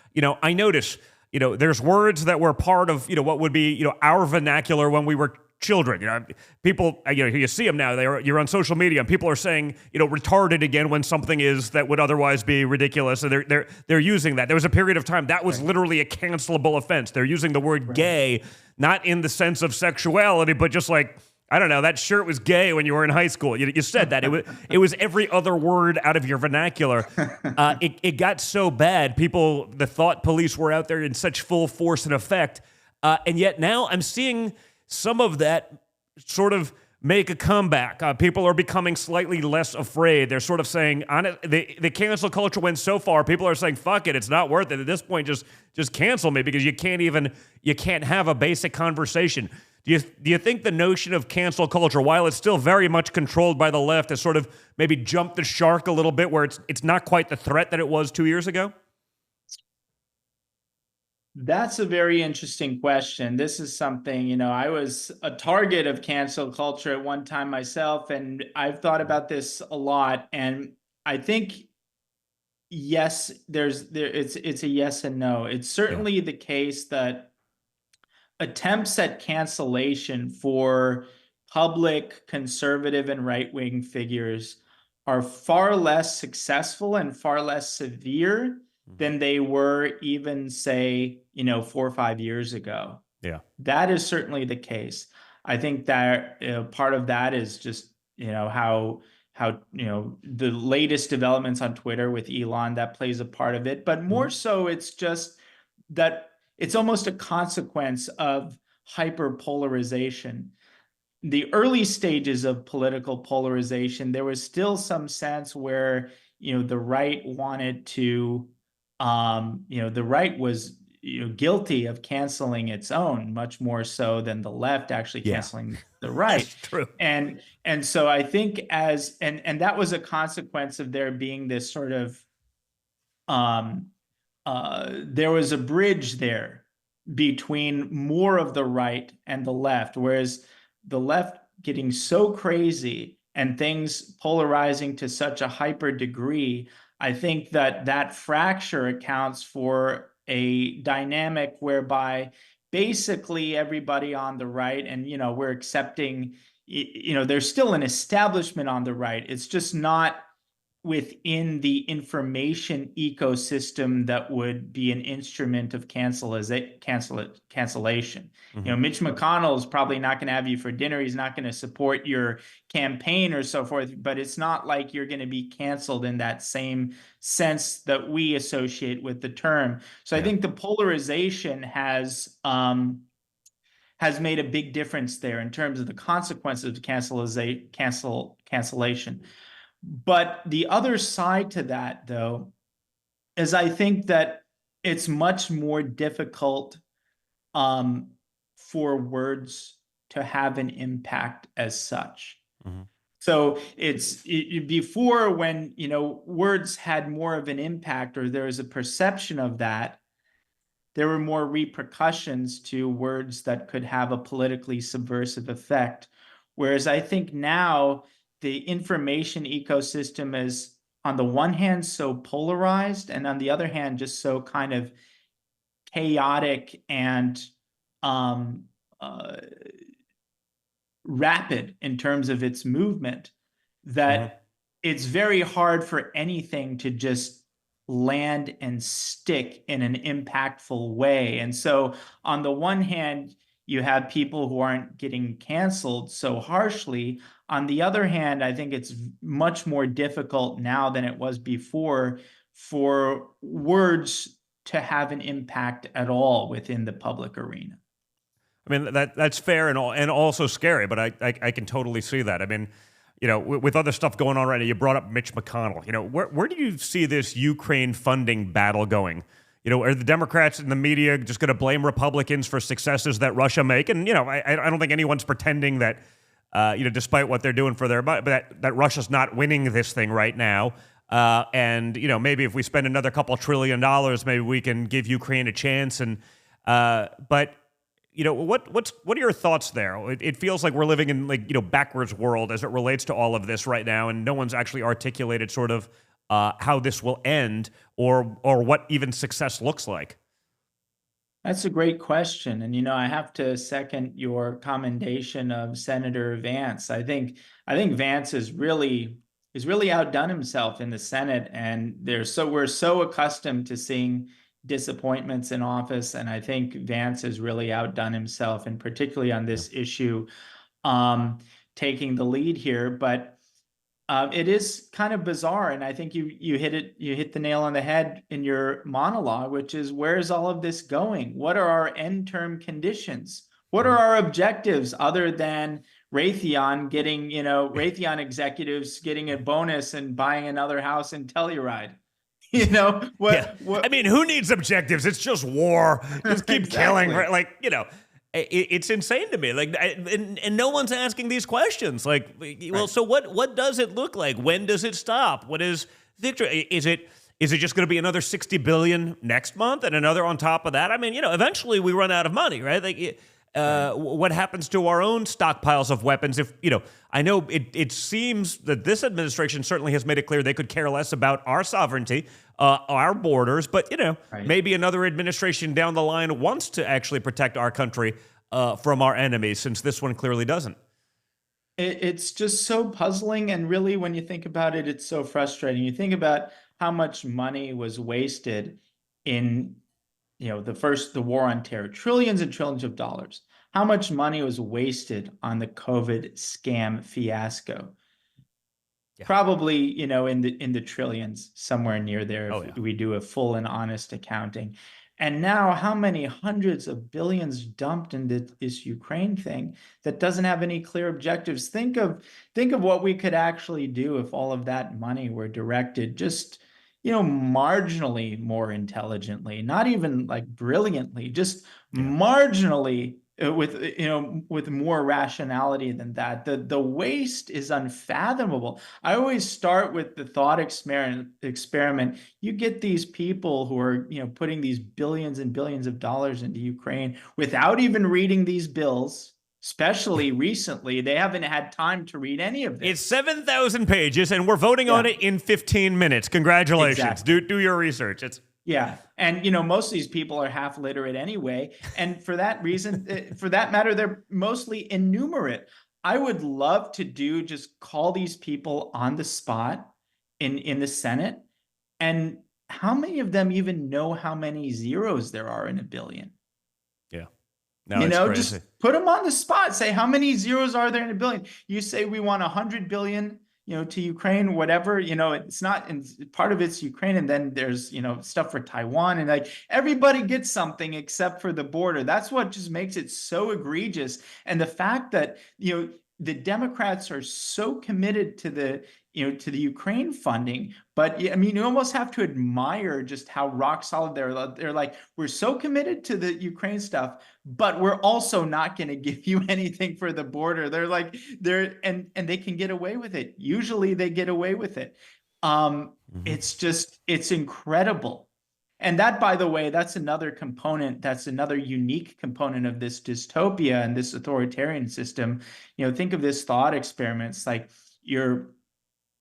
I notice, there's words that were part of, what would be, our vernacular when we were children. People, you see them now. You're on social media, and people are saying, retarded again when something is that would otherwise be ridiculous. And they're using that. There was a period of time that was literally a cancelable offense. They're using the word gay, not in the sense of sexuality, but just like, I don't know, that shirt was gay when you were in high school. You said that. It was every other word out of your vernacular. It got so bad. The thought police were out there in such full force and effect. And yet now I'm seeing some of that sort of make a comeback. People are becoming slightly less afraid. They're sort of saying, the cancel culture went so far, people are saying, fuck it, it's not worth it. At this point, just cancel me, because you can't have a basic conversation. Do you think the notion of cancel culture, while it's still very much controlled by the left, has sort of maybe jumped the shark a little bit, where it's not quite the threat that it was 2 years ago? That's a very interesting question. This is something, I was a target of cancel culture at one time myself, and I've thought about this a lot. And I think, yes, it's a yes and no. It's certainly the case that attempts at cancellation for public conservative and right-wing figures are far less successful and far less severe than they were even, say, 4 or 5 years ago. Yeah, that is certainly the case. I think that part of that is just how the latest developments on Twitter with Elon, that plays a part of it. But more so, it's just that it's almost a consequence of hyperpolarization. The early stages of political polarization, there was still some sense where the right wanted to. The right was guilty of canceling its own, much more so than the left actually canceling the right. That's true. And so I think and that was a consequence of there being this sort of there was a bridge there between more of the right and the left, whereas the left getting so crazy and things polarizing to such a hyper degree, I think that fracture accounts for a dynamic whereby basically everybody on the right, and we're accepting, there's still an establishment on the right. It's just not within the information ecosystem that would be an instrument of cancellation. Mitch McConnell is probably not going to have you for dinner. He's not going to support your campaign or so forth, but it's not like you're going to be canceled in that same sense that we associate with the term. So I think the polarization has made a big difference there in terms of the consequences of cancellation. But the other side to that, though, is I think that it's much more difficult for words to have an impact as such. So before, when words had more of an impact, or there was a perception of that, there were more repercussions to words that could have a politically subversive effect. Whereas I think now the information ecosystem is, on the one hand, so polarized, and on the other hand, just so kind of chaotic and rapid in terms of its movement, that it's very hard for anything to just land and stick in an impactful way. And so on the one hand, you have people who aren't getting canceled so harshly. On the other hand, I think it's much more difficult now than it was before for words to have an impact at all within the public arena. I mean, that's fair and also scary, but I can totally see that. I mean, with other stuff going on right now, you brought up Mitch McConnell. Where do you see this Ukraine funding battle going? Are the Democrats and the media just going to blame Republicans for successes that Russia make? And, I don't think anyone's pretending that, despite what they're doing for but that Russia's not winning this thing right now. And, maybe if we spend another couple $1 trillion, maybe we can give Ukraine a chance. And, but, what are your thoughts there? It feels like we're living in backwards world as it relates to all of this right now. And no one's actually articulated sort of how this will end or what even success looks like. That's a great question. And, I have to second your commendation of Senator Vance. I think Vance is really outdone himself in the Senate, and we're so accustomed to seeing disappointments in office. And I think Vance has really outdone himself, and particularly on this issue, taking the lead here. But it is kind of bizarre, and I think you hit the nail on the head in your monologue, which is, where's all of this going? What are our end-term conditions? What are our objectives other than Raytheon Raytheon executives getting a bonus and buying another house in Telluride? What? I mean, who needs objectives? It's just war. Just keep killing, right? Like, it's insane to me. Like, and no one's asking these questions. Like, well, so what does it look like? When does it stop? What is victory? Is it just going to be another $60 billion next month and another on top of that? I mean, eventually we run out of money, right? Like, what happens to our own stockpiles of weapons? If I know it seems that this administration certainly has made it clear they could care less about our sovereignty, our borders, but maybe another administration down the line wants to actually protect our country from our enemies, since this one clearly doesn't. It's just so puzzling, and really, when you think about it, it's so frustrating. You think about how much money was wasted in the war on terror, trillions and trillions of dollars. How much money was wasted on the COVID scam fiasco? Yeah. Probably, in the trillions, somewhere near there, if we do a full and honest accounting. And now, how many hundreds of billions dumped into this Ukraine thing that doesn't have any clear objectives? Think of what we could actually do if all of that money were directed just marginally more intelligently, not even like brilliantly, just marginally with more rationality than that. The waste is unfathomable. I always start with the thought experiment. You get these people who are putting these billions and billions of dollars into Ukraine without even reading these bills. Especially recently, they haven't had time to read any of this. It's 7,000 pages, and we're voting on it in 15 minutes. Congratulations. Exactly. Do your research. And most of these people are half literate anyway, and for that reason, for that matter, they're mostly innumerate. I would love to just call these people on the spot in the Senate, and how many of them even know how many zeros there are in a billion? Yeah. No, just put them on the spot. Say, how many zeros are there in a billion? You say we want 100 billion, to Ukraine, whatever. It's not, and part of it's Ukraine, and then there's stuff for Taiwan, and like everybody gets something except for the border. That's what just makes it so egregious. And the fact that the Democrats are so committed to the Ukraine funding, but you almost have to admire just how rock solid they're. They're like, we're so committed to the Ukraine stuff, but we're also not going to give you anything for the border. They're like, and they can get away with it. Usually they get away with it. It's incredible. And that, by the way, that's another component. That's another unique component of this dystopia and this authoritarian system. Think of this thought experiments, like your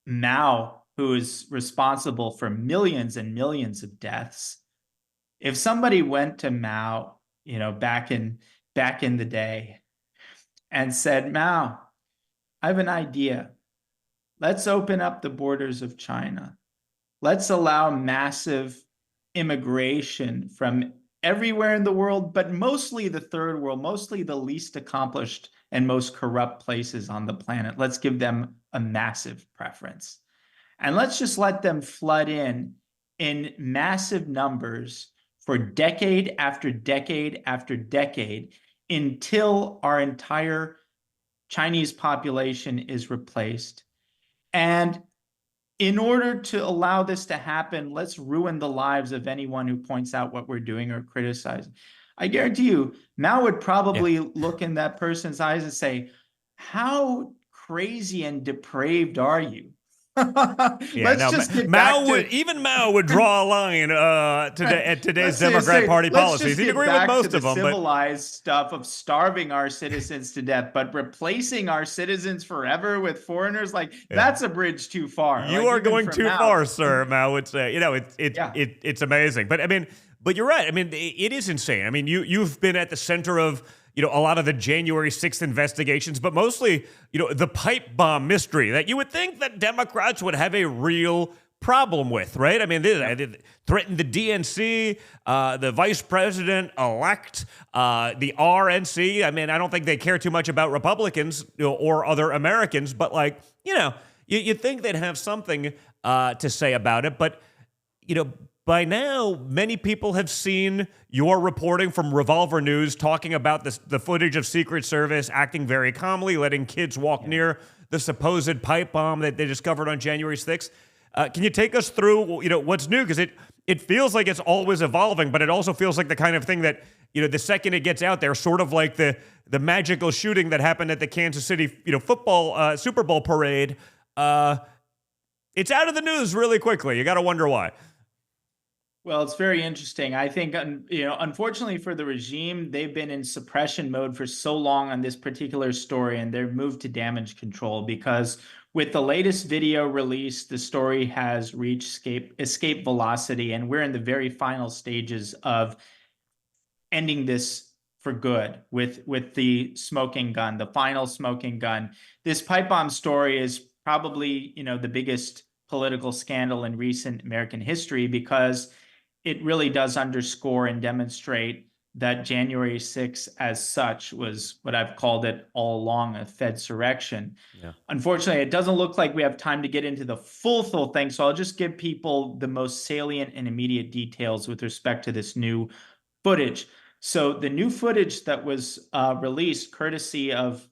Mao, who is responsible for millions and millions of deaths. If somebody went to Mao, back in the day, and said, Mao, I have an idea. Let's open up the borders of China. Let's allow massive immigration from everywhere in the world, but mostly the third world, mostly the least accomplished and most corrupt places on the planet. Let's give them a massive preference. And let's just let them flood in massive numbers for decade after decade after decade until our entire Chinese population is replaced. And in order to allow this to happen, let's ruin the lives of anyone who points out what we're doing or criticizing. I guarantee you, Mao would probably look in that person's eyes and say, how crazy and depraved are you? Mao would draw a line at today's Democrat Party policies. He'd agree with most of them. Civilized stuff of starving our citizens to death, but replacing our citizens forever with foreigners, that's a bridge too far. You are going too far, sir. Mao would say. It's amazing. But I mean, But you're right. I mean, it is insane. I mean, you've been at the center of, a lot of the January 6th investigations, but mostly, the pipe bomb mystery that you would think that Democrats would have a real problem with, right? I mean, they threatened the DNC, the vice president-elect, the RNC. I mean, I don't think they care too much about Republicans or other Americans, but you'd think they'd have something to say about it. But, by now, many people have seen your reporting from Revolver News talking about the footage of Secret Service acting very calmly, letting kids walk near the supposed pipe bomb that they discovered on January 6th. Can you take us through, what's new? Because it feels like it's always evolving, but it also feels like the kind of thing that, the second it gets out there, sort of like the magical shooting that happened at the Kansas City, football Super Bowl parade. It's out of the news really quickly. You got to wonder why. Well, it's very interesting. I think, unfortunately for the regime, they've been in suppression mode for so long on this particular story, and they've moved to damage control because with the latest video released, the story has reached escape velocity, and we're in the very final stages of ending this for good with the smoking gun, the final smoking gun. This pipe bomb story is probably, the biggest political scandal in recent American history because it really does underscore and demonstrate that January 6th as such was what I've called it all along, a Fedsurrection. Yeah. Unfortunately, it doesn't look like we have time to get into the full thing, so I'll just give people the most salient and immediate details with respect to this new footage. So the new footage that was released courtesy of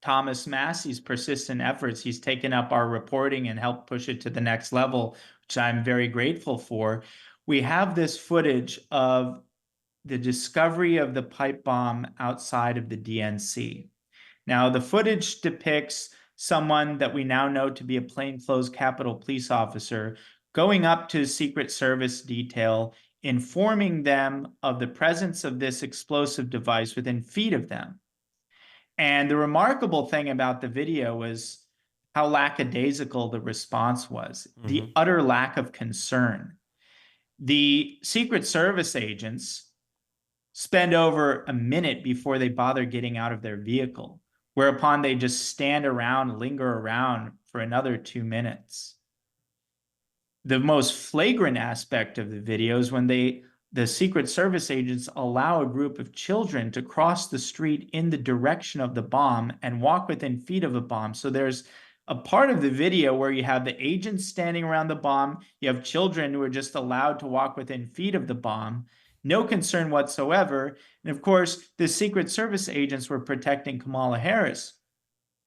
Thomas Massey's persistent efforts, he's taken up our reporting and helped push it to the next level, which I'm very grateful for. We have this footage of the discovery of the pipe bomb outside of the DNC. Now, the footage depicts someone that we now know to be a plainclothes Capitol Police officer going up to Secret Service detail, informing them of the presence of this explosive device within feet of them. And the remarkable thing about the video was how lackadaisical the response was, the utter lack of concern. The Secret Service agents spend over a minute before they bother getting out of their vehicle, whereupon they just stand around, linger around for another 2 minutes. The most flagrant aspect of the video is when the Secret Service agents allow a group of children to cross the street in the direction of the bomb and walk within feet of a bomb. So there's a part of the video where you have the agents standing around the bomb, you have children who are just allowed to walk within feet of the bomb, no concern whatsoever. And of course, the Secret Service agents were protecting Kamala Harris,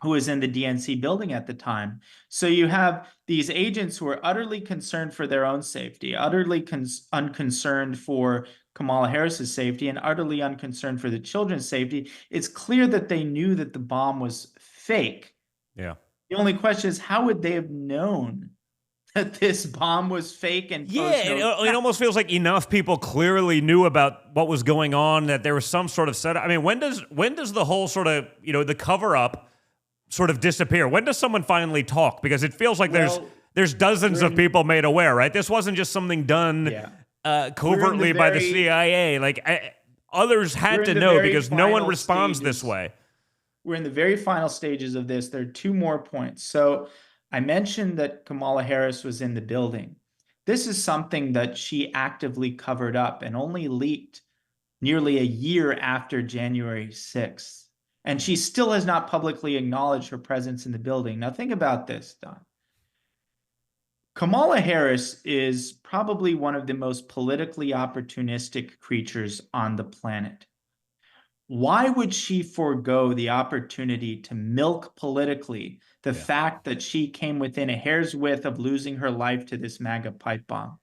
who was in the DNC building at the time. So you have these agents who are utterly concerned for their own safety, utterly unconcerned for Kamala Harris's safety, and utterly unconcerned for the children's safety. It's clear that they knew that the bomb was fake. Yeah. The only question is, how would they have known that this bomb was fake? And it almost feels like enough people clearly knew about what was going on, that there was some sort of setup. I mean, when does the whole sort of, the cover up sort of disappear? When does someone finally talk? Because it feels like there's dozens of people made aware, right? This wasn't just something done covertly by the CIA. Like others had to know because no one responds this way. We're in the very final stages of this. There are two more points. So I mentioned that Kamala Harris was in the building. This is something that she actively covered up and only leaked nearly a year after January 6th. And she still has not publicly acknowledged her presence in the building. Now think about this, Don. Kamala Harris is probably one of the most politically opportunistic creatures on the planet. Why would she forego the opportunity to milk politically the fact that she came within a hair's width of losing her life to this MAGA pipe bomb?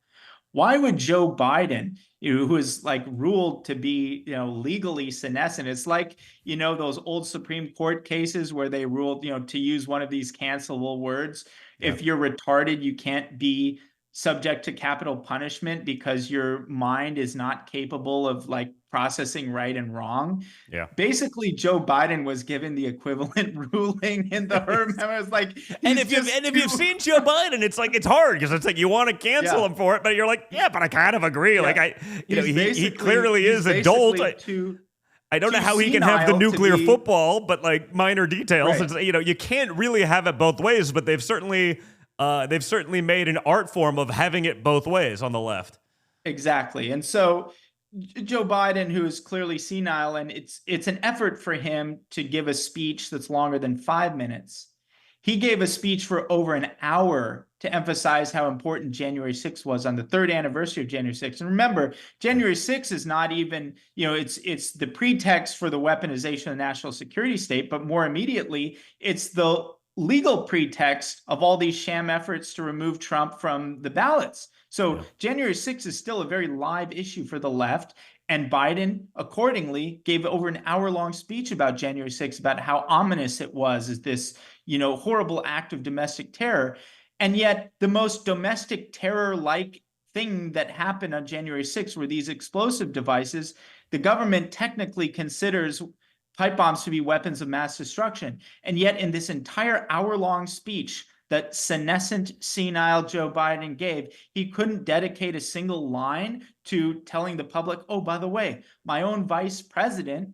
Why would Joe Biden, who is like ruled to be, legally senescent? It's like, those old Supreme Court cases where they ruled, to use one of these cancelable words. Yeah. If you're retarded, you can't be subject to capital punishment because your mind is not capable of like processing right and wrong. Yeah. Basically, Joe Biden was given the equivalent ruling in the Herm memo. It's like, And if you've seen Joe Biden, it's like, it's hard because it's like you want to cancel him for it, but you're like, yeah, but I kind of agree. Like he clearly is adult. I don't know how he can have the nuclear football, but like minor details. Right. It's, you can't really have it both ways, but they've certainly made an art form of having it both ways on the left. Exactly. And so Joe Biden, who is clearly senile, and it's an effort for him to give a speech that's longer than 5 minutes. He gave a speech for over an hour to emphasize how important January 6th was on the third anniversary of January 6th. And remember, January 6th is not even, it's the pretext for the weaponization of the national security state, but more immediately, it's the legal pretext of all these sham efforts to remove Trump from the ballots. So January 6th is still a very live issue for the left. And Biden, accordingly, gave over an hour-long speech about January 6th, about how ominous it was as this, horrible act of domestic terror. And yet the most domestic terror-like thing that happened on January 6th were these explosive devices. The government technically considers pipe bombs to be weapons of mass destruction. And yet in this entire hour-long speech that senescent, senile Joe Biden gave, he couldn't dedicate a single line to telling the public, oh, by the way, my own vice president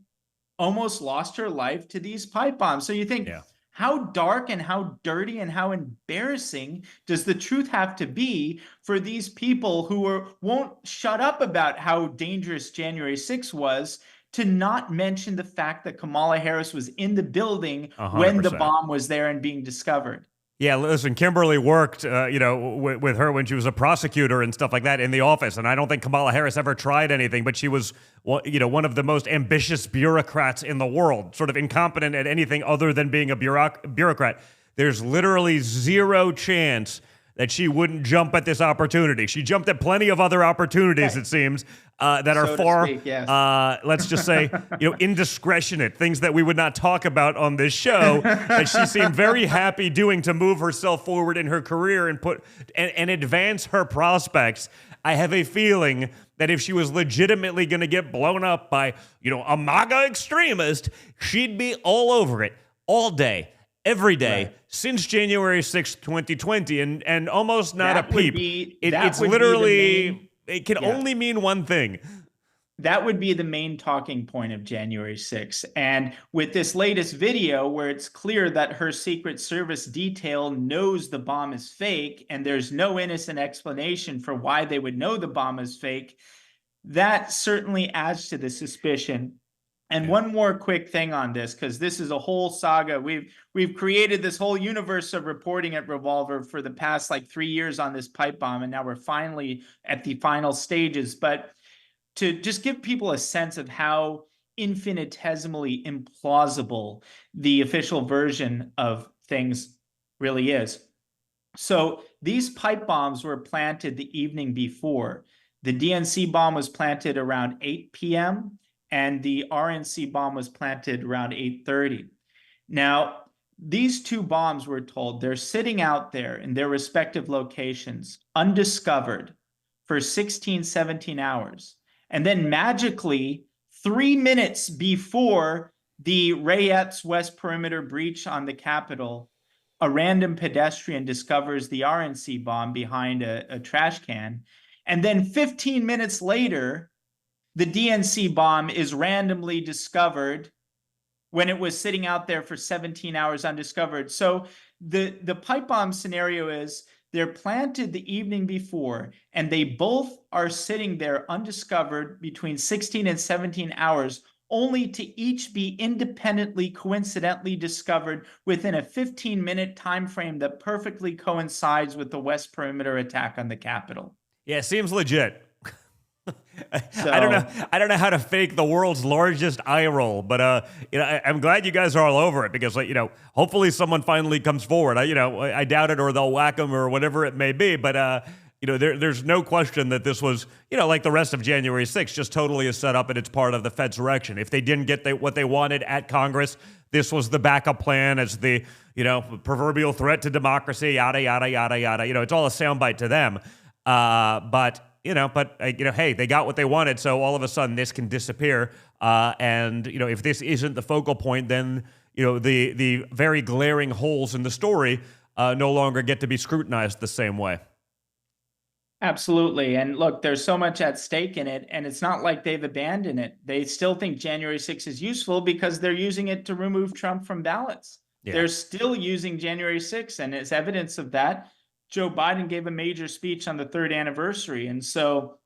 almost lost her life to these pipe bombs. So you think, how dark and how dirty and how embarrassing does the truth have to be for these people who won't shut up about how dangerous January 6th was, to not mention the fact that Kamala Harris was in the building 100%. When the bomb was there and being discovered? Yeah, listen, Kimberly worked, with her when she was a prosecutor and stuff like that in the office. And I don't think Kamala Harris ever tried anything, but she was, one of the most ambitious bureaucrats in the world, sort of incompetent at anything other than being a bureaucrat. There's literally zero chance that she wouldn't jump at this opportunity. She jumped at plenty of other opportunities, it seems, that are far, let's just say, indiscretionate, things that we would not talk about on this show, that she seemed very happy doing to move herself forward in her career and advance her prospects. I have a feeling that if she was legitimately going to get blown up by, a MAGA extremist, she'd be all over it all day. Every day since January 6th, 2020, and almost not a peep. It's literally, it can only mean one thing. That would be the main talking point of January 6th. And with this latest video where it's clear that her Secret Service detail knows the bomb is fake and there's no innocent explanation for why they would know the bomb is fake, that certainly adds to the suspicion. And one more quick thing on this, because this is a whole saga. We've created this whole universe of reporting at Revolver for the past 3 years on this pipe bomb, and now we're finally at the final stages. But to just give people a sense of how infinitesimally implausible the official version of things really is. So these pipe bombs were planted the evening before. The DNC bomb was planted around 8 p.m., and the RNC bomb was planted around 8:30. Now, these two bombs, we're told, they're sitting out there in their respective locations, undiscovered, for 16, 17 hours. And then magically, 3 minutes before the Rayette's West Perimeter breach on the Capitol, a random pedestrian discovers the RNC bomb behind a trash can. And then 15 minutes later, the DNC bomb is randomly discovered when it was sitting out there for 17 hours undiscovered. So the pipe bomb scenario is they're planted the evening before, and they both are sitting there undiscovered between 16 and 17 hours, only to each be independently, coincidentally discovered within a 15-minute time frame that perfectly coincides with the West Perimeter attack on the Capitol. Yeah, seems legit. I don't know how to fake the world's largest eye roll, but I'm glad you guys are all over it because hopefully someone finally comes forward. I doubt it, or they'll whack them or whatever it may be. But there's no question that this was like the rest of January 6th, just totally a setup, and it's part of the Fed's direction. If they didn't get what they wanted at Congress, this was the backup plan as the proverbial threat to democracy. Yada yada yada yada. It's all a soundbite to them. But hey, they got what they wanted, so all of a sudden this can disappear. And if this isn't the focal point, then the very glaring holes in the story no longer get to be scrutinized the same way. Absolutely. And look, there's so much at stake in it, and it's not like they've abandoned it. They still think January 6th is useful because they're using it to remove Trump from ballots. Yeah. They're still using January 6th, and as evidence of that, Joe Biden gave a major speech on the 3rd anniversary. And so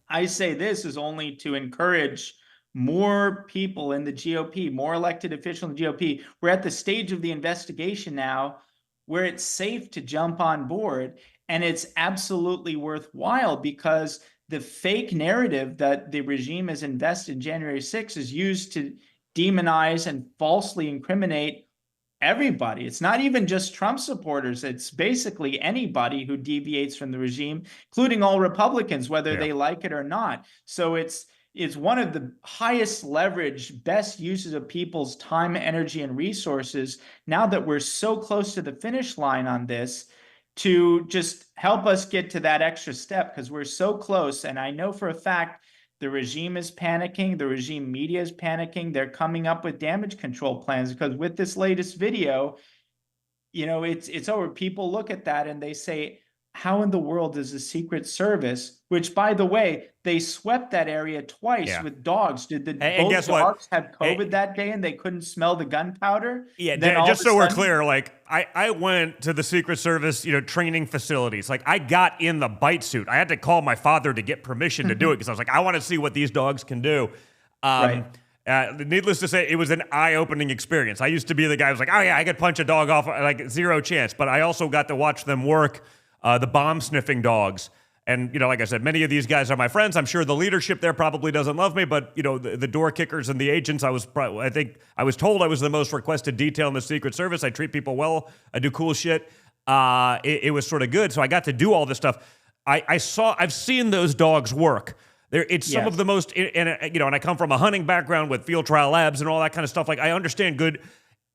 I say this is only to encourage more people in the GOP, more elected officials in the GOP. We're at the stage of the investigation now where it's safe to jump on board. And it's absolutely worthwhile because the fake narrative that the regime has invested in January 6th is used to demonize and falsely incriminate everybody. It's not even just Trump supporters. It's basically anybody who deviates from the regime, including all Republicans, whether they like it or not. So it's one of the highest leverage, best uses of people's time, energy, and resources now that we're so close to the finish line on this, to just help us get to that extra step because we're so close. And I know for a fact the regime is panicking, the regime media is panicking. They're coming up with damage control plans because with this latest video, it's over. People look at that and they say, how in the world does the Secret Service, which by the way, they swept that area twice with dogs. Did both dogs have COVID that day and they couldn't smell the gunpowder? Yeah, just so we're clear, like I went to the Secret Service, training facilities. Like I got in the bite suit. I had to call my father to get permission to do it because I was like, I want to see what these dogs can do. Needless to say, it was an eye-opening experience. I used to be the guy who was like, oh yeah, I could punch a dog off, like zero chance. But I also got to watch them work the bomb-sniffing dogs. And, like I said, many of these guys are my friends. I'm sure the leadership there probably doesn't love me, but, the door kickers and the agents, I think I was told I was the most requested detail in the Secret Service. I treat people well. I do cool shit. It was sort of good. So I got to do all this stuff. I've seen those dogs work. It's some of the most, and I come from a hunting background with field trial labs and all that kind of stuff. Like I understand good.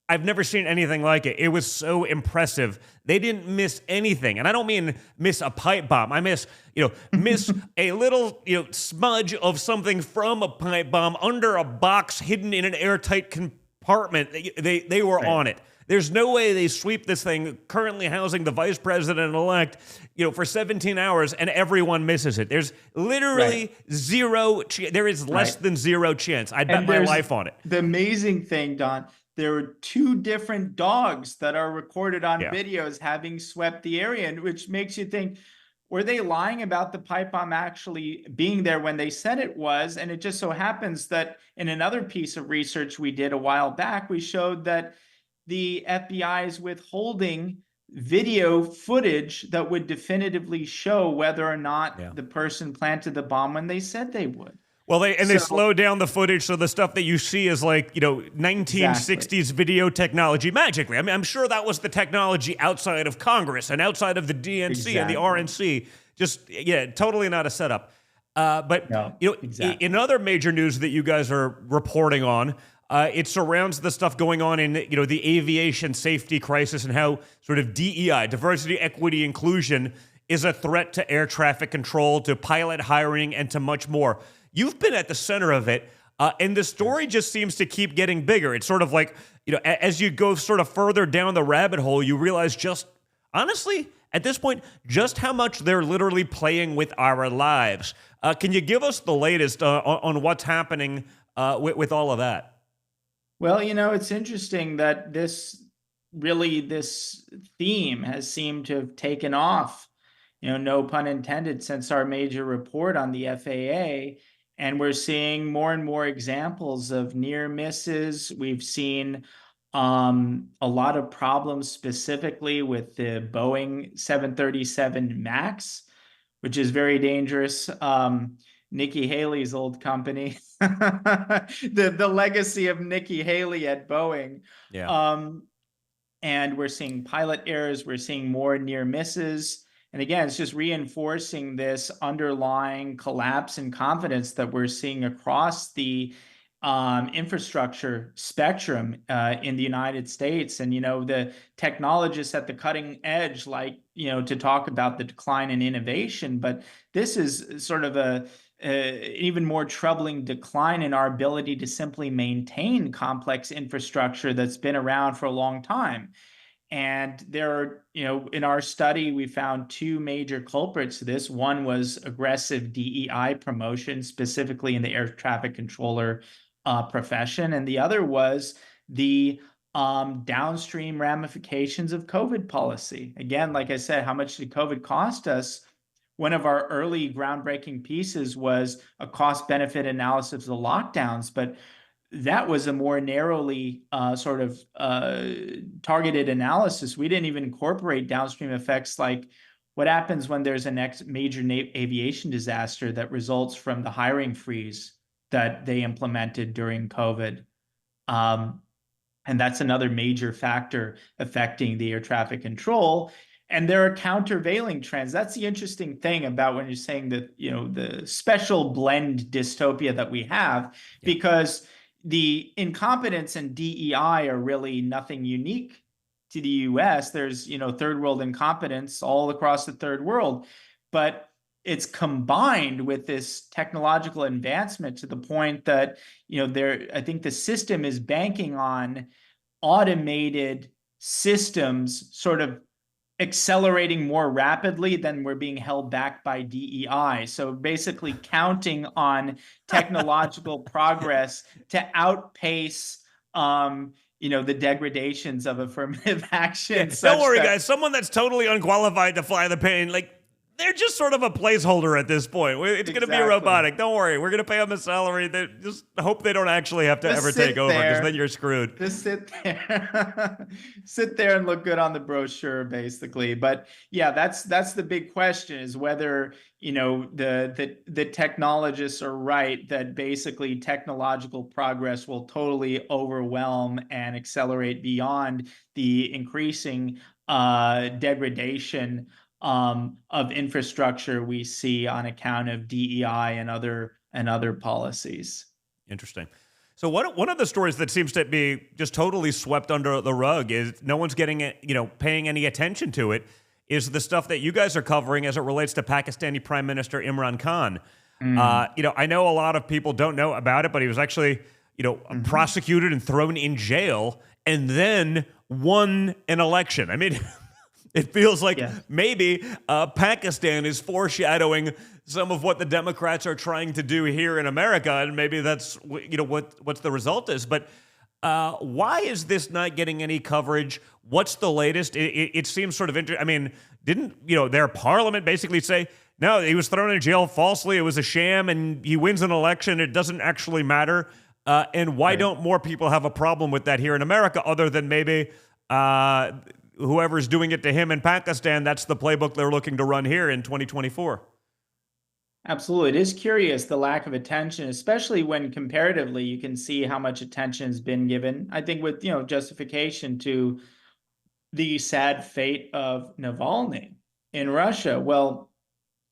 I've never seen anything like it. It was so impressive. They didn't miss anything. And I don't mean miss a pipe bomb. I miss a little, smudge of something from a pipe bomb under a box hidden in an airtight compartment. They were on it. There's no way they sweep this thing currently housing the vice president-elect, for 17 hours and everyone misses it. There's literally zero. There is less than zero chance. I'd bet my life on it. The amazing thing, Don, there are 2 different dogs that are recorded on videos having swept the area, which makes you think, were they lying about the pipe bomb actually being there when they said it was? And it just so happens that in another piece of research we did a while back, we showed that the FBI is withholding video footage that would definitively show whether or not the person planted the bomb when they said they would. Well, they slowed down the footage, so the stuff that you see is like, 1960s video technology magically. I mean, I'm sure that was the technology outside of Congress and outside of the DNC and the RNC. Just, totally not a setup. In other major news that you guys are reporting on, it surrounds the stuff going on in, the aviation safety crisis and how sort of DEI, diversity, equity, inclusion, is a threat to air traffic control, to pilot hiring, and to much more. You've been at the center of it, and the story just seems to keep getting bigger. It's sort of like, as you go sort of further down the rabbit hole, you realize just, honestly, at this point, just how much they're literally playing with our lives. Can you give us the latest on what's happening with all of that? Well, it's interesting that this theme has seemed to have taken off, no pun intended, since our major report on the FAA. And we're seeing more and more examples of near misses. We've seen a lot of problems specifically with the Boeing 737 MAX, which is very dangerous. Nikki Haley's old company, the legacy of Nikki Haley at Boeing. And we're seeing pilot errors. We're seeing more near misses. And again, it's just reinforcing this underlying collapse in confidence that we're seeing across the infrastructure spectrum in the United States. And, the technologists at the cutting edge like, to talk about the decline in innovation. But this is sort of an even more troubling decline in our ability to simply maintain complex infrastructure that's been around for a long time. And there are, in our study, we found two major culprits to this. One was aggressive DEI promotion, specifically in the air traffic controller profession. And the other was the downstream ramifications of COVID policy. Again, like I said, how much did COVID cost us? One of our early groundbreaking pieces was a cost-benefit analysis of the lockdowns, but that was a more narrowly targeted analysis. We didn't even incorporate downstream effects like what happens when there's a next major aviation disaster that results from the hiring freeze that they implemented during COVID. And that's another major factor affecting the air traffic control. And there are countervailing trends. That's the interesting thing about when you're saying that, the special blend dystopia that we have, because the incompetence and DEI are really nothing unique to the US. There's, third world incompetence all across the third world, but it's combined with this technological advancement to the point that, I think the system is banking on automated systems sort of accelerating more rapidly than we're being held back by DEI. So basically counting on technological progress to outpace, the degradations of affirmative action. Don't worry, guys. Someone that's totally unqualified to fly the plane, they're just sort of a placeholder at this point. It's going to be robotic. Don't worry. We're going to pay them a salary. Just hope they don't actually have to ever take over, because then you're screwed. Just sit there. Sit there and look good on the brochure, basically. But yeah, that's the big question, is whether, the technologists are right that basically technological progress will totally overwhelm and accelerate beyond the increasing degradation of infrastructure we see on account of DEI and other policies. Interesting. So one of the stories that seems to be just totally swept under the rug is no one's getting paying any attention to it, is the stuff that you guys are covering as it relates to Pakistani Prime Minister Imran Khan. I know a lot of people don't know about it, but he was actually prosecuted and thrown in jail and then won an election. I mean, it feels like maybe Pakistan is foreshadowing some of what the Democrats are trying to do here in America, and maybe that's what the result is. But why is this not getting any coverage? What's the latest? It seems sort of interesting. I mean, didn't their parliament basically say, no, he was thrown in jail falsely, it was a sham, and he wins an election, it doesn't actually matter? And why don't more people have a problem with that here in America, other than maybe whoever's doing it to him in Pakistan, that's the playbook they're looking to run here in 2024. Absolutely. It is curious, the lack of attention, especially when comparatively you can see how much attention has been given, I think with, justification to the sad fate of Navalny in Russia. Well,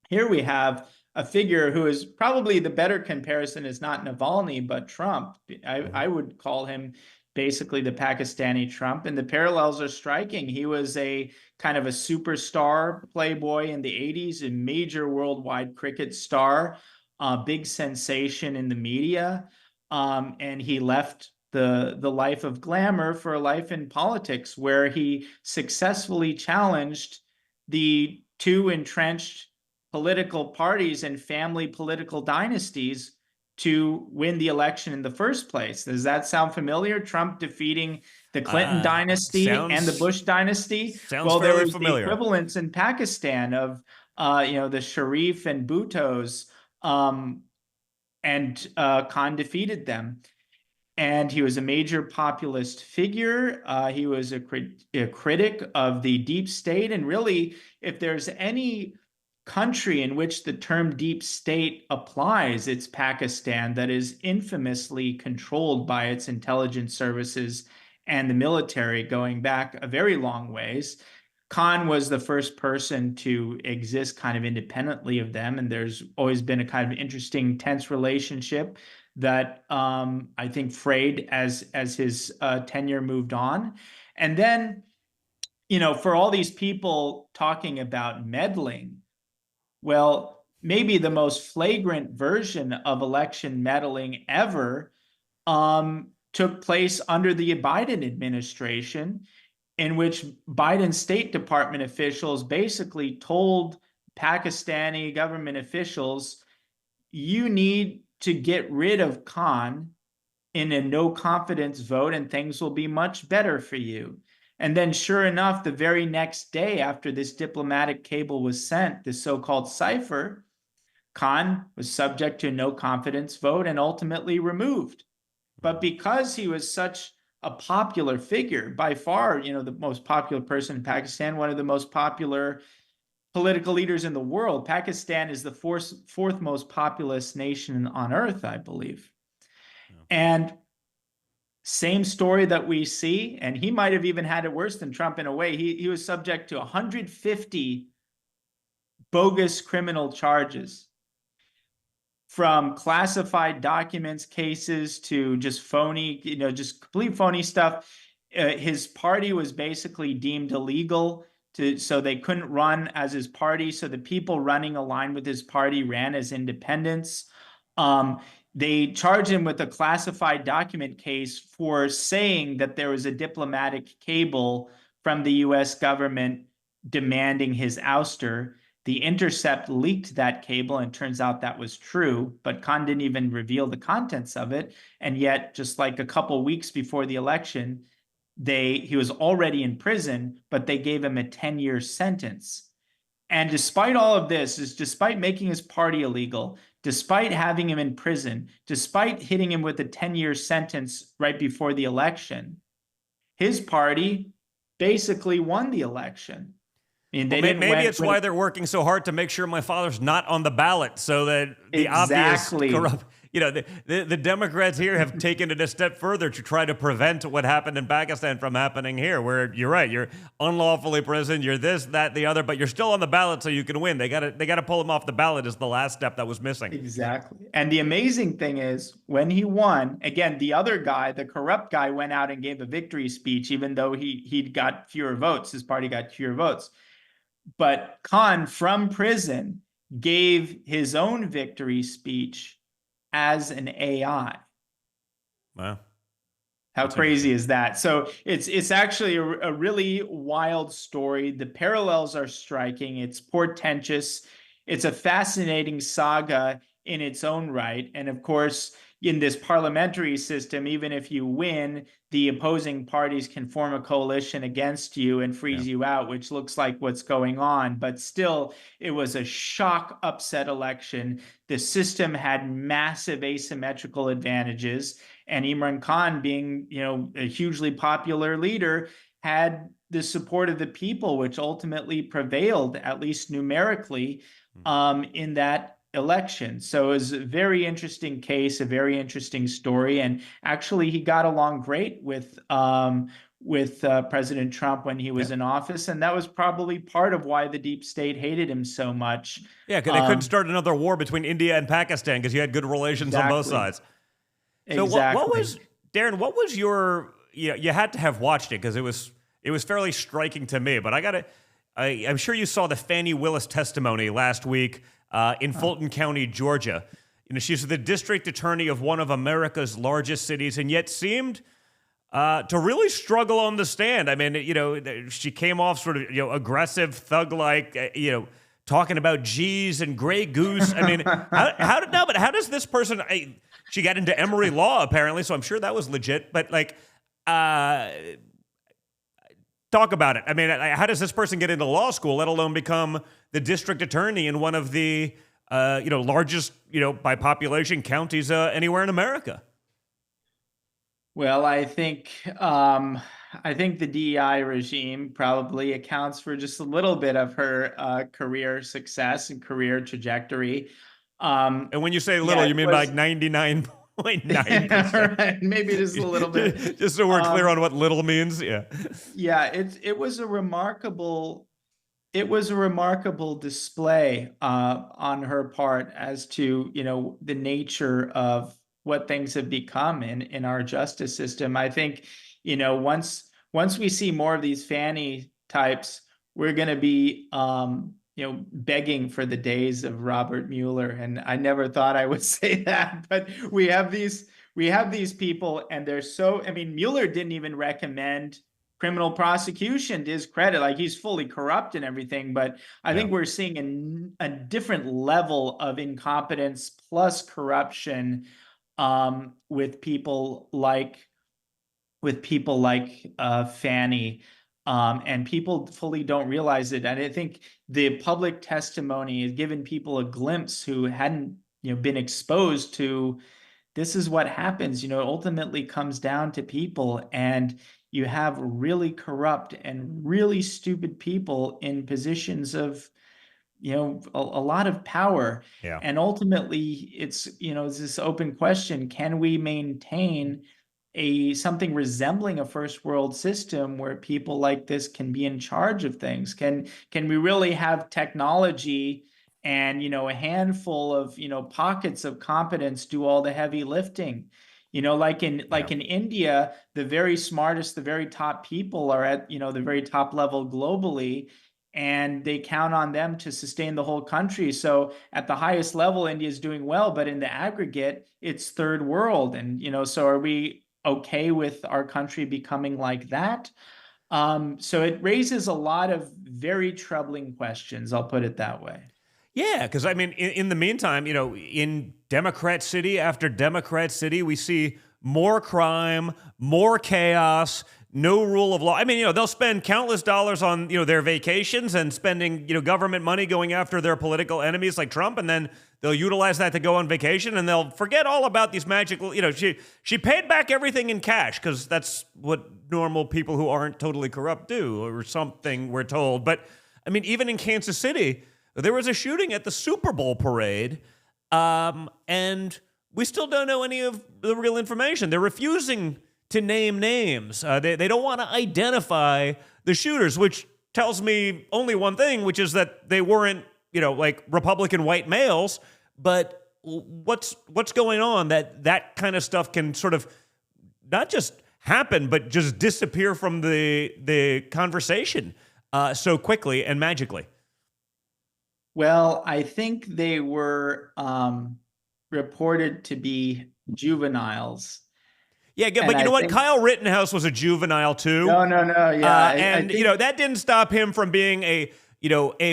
here we have a figure who is probably the better comparison is not Navalny, but Trump. I would call him basically the Pakistani Trump, and the parallels are striking. He was a kind of a superstar playboy in the 80s, a major worldwide cricket star, a big sensation in the media, and he left the life of glamour for a life in politics, where he successfully challenged the two entrenched political parties and family political dynasties to win the election in the first place. Does that sound familiar? Trump defeating the Clinton dynasty and the Bush dynasty? Sounds there was familiar. The equivalence in Pakistan of the Sharif and Bhuttos, and Khan defeated them. And he was a major populist figure. He was a critic of the deep state. And really, if there's any country in which the term deep state applies, it's Pakistan, that is infamously controlled by its intelligence services and the military going back a very long ways. Khan was the first person to exist kind of independently of them, and there's always been a kind of interesting, tense relationship. that I think frayed as his tenure moved on. And then, for all these people talking about meddling, well, maybe the most flagrant version of election meddling ever took place under the Biden administration, in which Biden's State Department officials basically told Pakistani government officials, you need to get rid of Khan in a no confidence vote and things will be much better for you. And then sure enough, the very next day after this diplomatic cable was sent, the so-called cipher, Khan was subject to a no confidence vote and ultimately removed. But because he was such a popular figure, by far, the most popular person in Pakistan, one of the most popular political leaders in the world. Pakistan is the fourth most populous nation on earth, I believe. Yeah. And same story that we see, and he might have even had it worse than Trump in a way. He was subject to 150 bogus criminal charges, from classified documents cases to just phony, just complete phony stuff. His party was basically deemed illegal, so they couldn't run as his party. So the people running aligned with his party ran as independents. They charged him with a classified document case for saying that there was a diplomatic cable from the US government demanding his ouster. The Intercept leaked that cable, and turns out that was true, but Khan didn't even reveal the contents of it. And yet, just like a couple weeks before the election, he was already in prison, but they gave him a 10-year sentence. And despite all of this, despite making his party illegal, despite having him in prison, despite hitting him with a 10-year sentence right before the election, his party basically won the election. I mean, maybe it's why they're working so hard to make sure my father's not on the ballot, so that the obvious corrupt, the Democrats here have taken it a step further to try to prevent what happened in Pakistan from happening here, where you're right, you're unlawfully imprisoned, you're this, that, the other, but you're still on the ballot, so you can win. They got to pull him off the ballot is the last step that was missing. Exactly. And the amazing thing is, when he won, again, the other guy, the corrupt guy, went out and gave a victory speech, even though he'd got fewer votes. His party got fewer votes. But Khan, from prison, gave his own victory speech as an AI. Wow. How crazy is that? So it's actually a really wild story. The parallels are striking. It's portentous. It's a fascinating saga in its own right. And of course, in this parliamentary system, even if you win, the opposing parties can form a coalition against you and freeze you out, which looks like what's going on. But still, it was a shock upset election. The system had massive asymmetrical advantages. And Imran Khan, being, a hugely popular leader, had the support of the people, which ultimately prevailed, at least numerically, in that election. So it was a very interesting case, a very interesting story. And actually, he got along great with President Trump when he was in office. And that was probably part of why the deep state hated him so much. Yeah, because they couldn't start another war between India and Pakistan because you had good relations on both sides. So what was, Darren, what was your, you had to have watched it because it was fairly striking to me, but I'm sure you saw the Fani Willis testimony last week in Fulton County, Georgia. She's the district attorney of one of America's largest cities, and yet seemed to really struggle on the stand. I mean, she came off sort of, aggressive, thug-like, talking about G's and Grey Goose. I mean, how does this person? She got into Emory law apparently, so I'm sure that was legit. But talk about it. I mean, how does this person get into law school, let alone become the district attorney in one of the largest, by population counties anywhere in America? Well, I think the DEI regime probably accounts for just a little bit of her career success and career trajectory. And when you say little, you mean like 99.9%. Right, maybe just a little bit. Just so we're clear on what little means. Yeah. Yeah, it was a remarkable display on her part as to, the nature of what things have become in our justice system. I think, once we see more of these Fanny types, we're going to be, begging for the days of Robert Mueller. And I never thought I would say that, but we have these people, and they're so. I mean, Mueller didn't even recommend criminal prosecution to his credit. Like, he's fully corrupt and everything, but I think we're seeing a different level of incompetence plus corruption with people like Fanny, and people fully don't realize it. And I think the public testimony has given people a glimpse who hadn't been exposed to. This is what happens. It ultimately comes down to people, and you have really corrupt and really stupid people in positions of, a lot of power. Yeah. And ultimately, it's this open question: can we maintain something resembling a first world system where people like this can be in charge of things? Can we really have technology and a handful of pockets of competence do all the heavy lifting? Like in India, the very smartest, the very top people are at the very top level globally, and they count on them to sustain the whole country. So at the highest level, India is doing well, but in the aggregate, it's third world. And so are we okay with our country becoming like that? So it raises a lot of very troubling questions. I'll put it that way. Yeah, because I mean, in the meantime, in Democrat city after Democrat city, we see more crime, more chaos, no rule of law. I mean, they'll spend countless dollars on, their vacations and spending, government money going after their political enemies like Trump, and then they'll utilize that to go on vacation, and they'll forget all about these magical, she paid back everything in cash because that's what normal people who aren't totally corrupt do, or something, we're told. But I mean, even in Kansas City, there was a shooting at the Super Bowl parade, and we still don't know any of the real information. They're refusing to name names. They don't want to identify the shooters, which tells me only one thing, which is that they weren't, like Republican white males. But what's going on that kind of stuff can sort of not just happen, but just disappear from the conversation so quickly and magically? Well, I think they were reported to be juveniles. Yeah, but you know what? Kyle Rittenhouse was a juvenile too. No. Yeah, and that didn't stop him from being a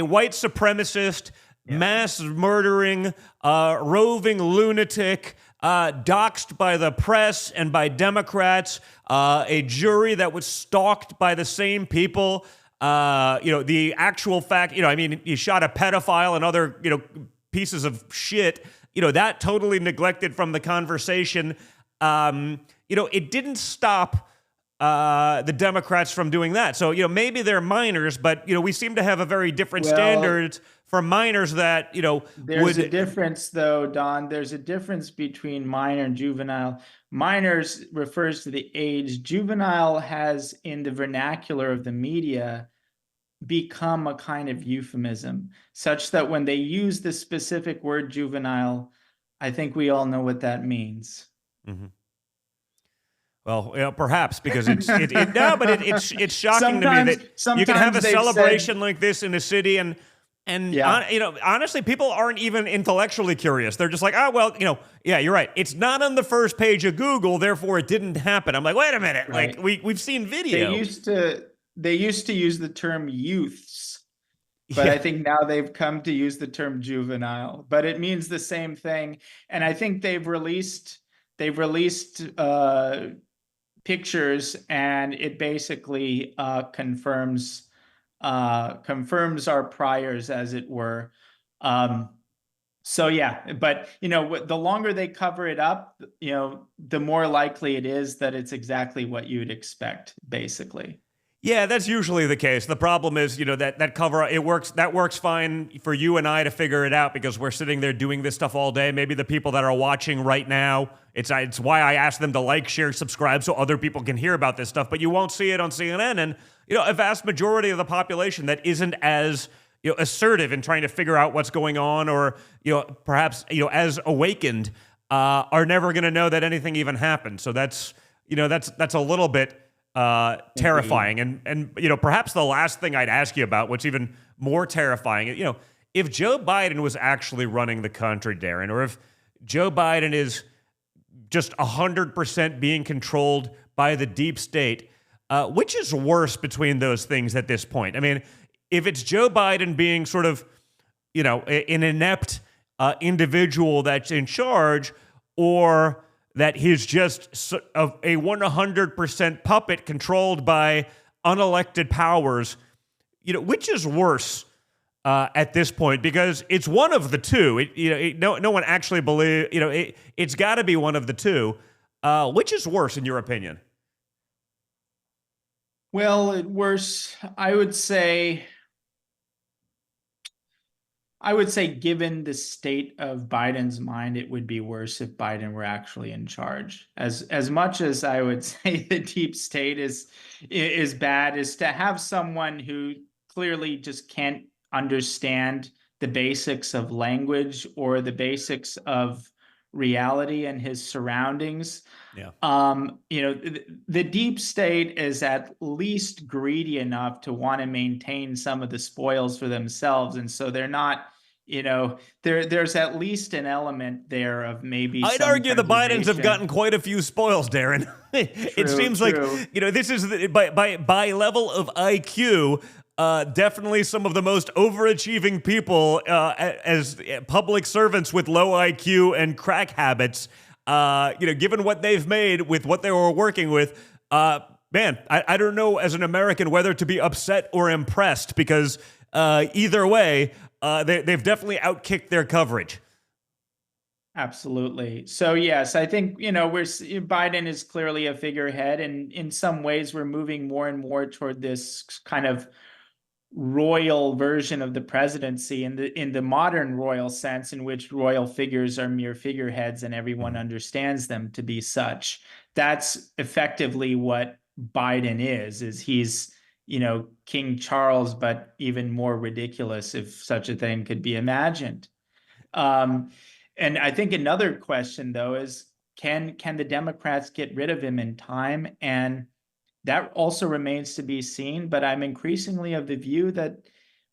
white supremacist, mass murdering, roving lunatic, doxxed by the press and by Democrats, a jury that was stalked by the same people. The actual fact, he shot a pedophile and other, pieces of shit, that totally neglected from the conversation. It didn't stop the Democrats from doing that. So, maybe they're minors, but, we seem to have a very different standard for minors that, There's a difference, though, Don. There's a difference between minor and juvenile. Minors refers to the age. Juvenile has, in the vernacular of the media, become a kind of euphemism, such that when they use the specific word juvenile, I think we all know what that means. Mm-hmm. Well, perhaps because it's shocking to me that you can have a celebration like this in a city and honestly, people aren't even intellectually curious. They're just like, you're right. It's not on the first page of Google, therefore it didn't happen. I'm like, wait a minute, right. Like we've seen video. They used to use the term youths, but I think now they've come to use the term juvenile. But it means the same thing, and I think they've released pictures, and it basically confirms our priors, as it were. So yeah, but the longer they cover it up, the more likely it is that it's exactly what you'd expect, basically. Yeah, that's usually the case. The problem is, that cover, that works fine for you and I to figure it out because we're sitting there doing this stuff all day. Maybe the people that are watching right now, it's why I ask them to like, share, subscribe so other people can hear about this stuff, but you won't see it on CNN. And, a vast majority of the population that isn't as, assertive in trying to figure out what's going on or, perhaps, as awakened, are never going to know that anything even happened. So that's a little bit terrifying. And perhaps the last thing I'd ask you about, what's even more terrifying, if Joe Biden was actually running the country, Darren, or if Joe Biden is just 100% being controlled by the deep state, which is worse between those things at this point? I mean, if it's Joe Biden being sort of, an inept individual that's in charge, or that he's just a 100% puppet controlled by unelected powers, which is worse at this point? Because it's one of the two. No one actually believes. It's got to be one of the two. Which is worse, in your opinion? Well, worse, I would say, given the state of Biden's mind, it would be worse if Biden were actually in charge. As much as I would say the deep state is bad, is to have someone who clearly just can't understand the basics of language or the basics of reality and his surroundings. Yeah. The deep state is at least greedy enough to want to maintain some of the spoils for themselves, and so they're not. There's at least an element there of maybe. I'd argue the Bidens have gotten quite a few spoils, Darren. It seems like this is by level of IQ. Definitely some of the most overachieving people as public servants with low IQ and crack habits. Given what they've made with what they were working with, man, I don't know as an American whether to be upset or impressed, because either way, they've definitely outkicked their coverage. Absolutely. So yes, I think Biden is clearly a figurehead, and in some ways we're moving more and more toward this kind of royal version of the presidency in the modern royal sense, in which royal figures are mere figureheads and everyone understands them to be such. That's effectively what Biden is he's King Charles, but even more ridiculous, if such a thing could be imagined. And I think another question, though, is can the Democrats get rid of him in time? And that also remains to be seen. But I'm increasingly of the view that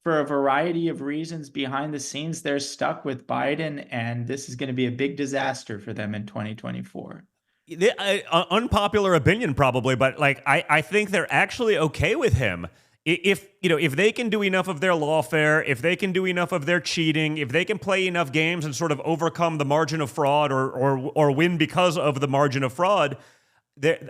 for a variety of reasons behind the scenes, they're stuck with Biden, and this is going to be a big disaster for them in 2024. Unpopular opinion, probably, but I think they're actually okay with him. If they can do enough of their lawfare, if they can do enough of their cheating, if they can play enough games and sort of overcome the margin of fraud or win because of the margin of fraud,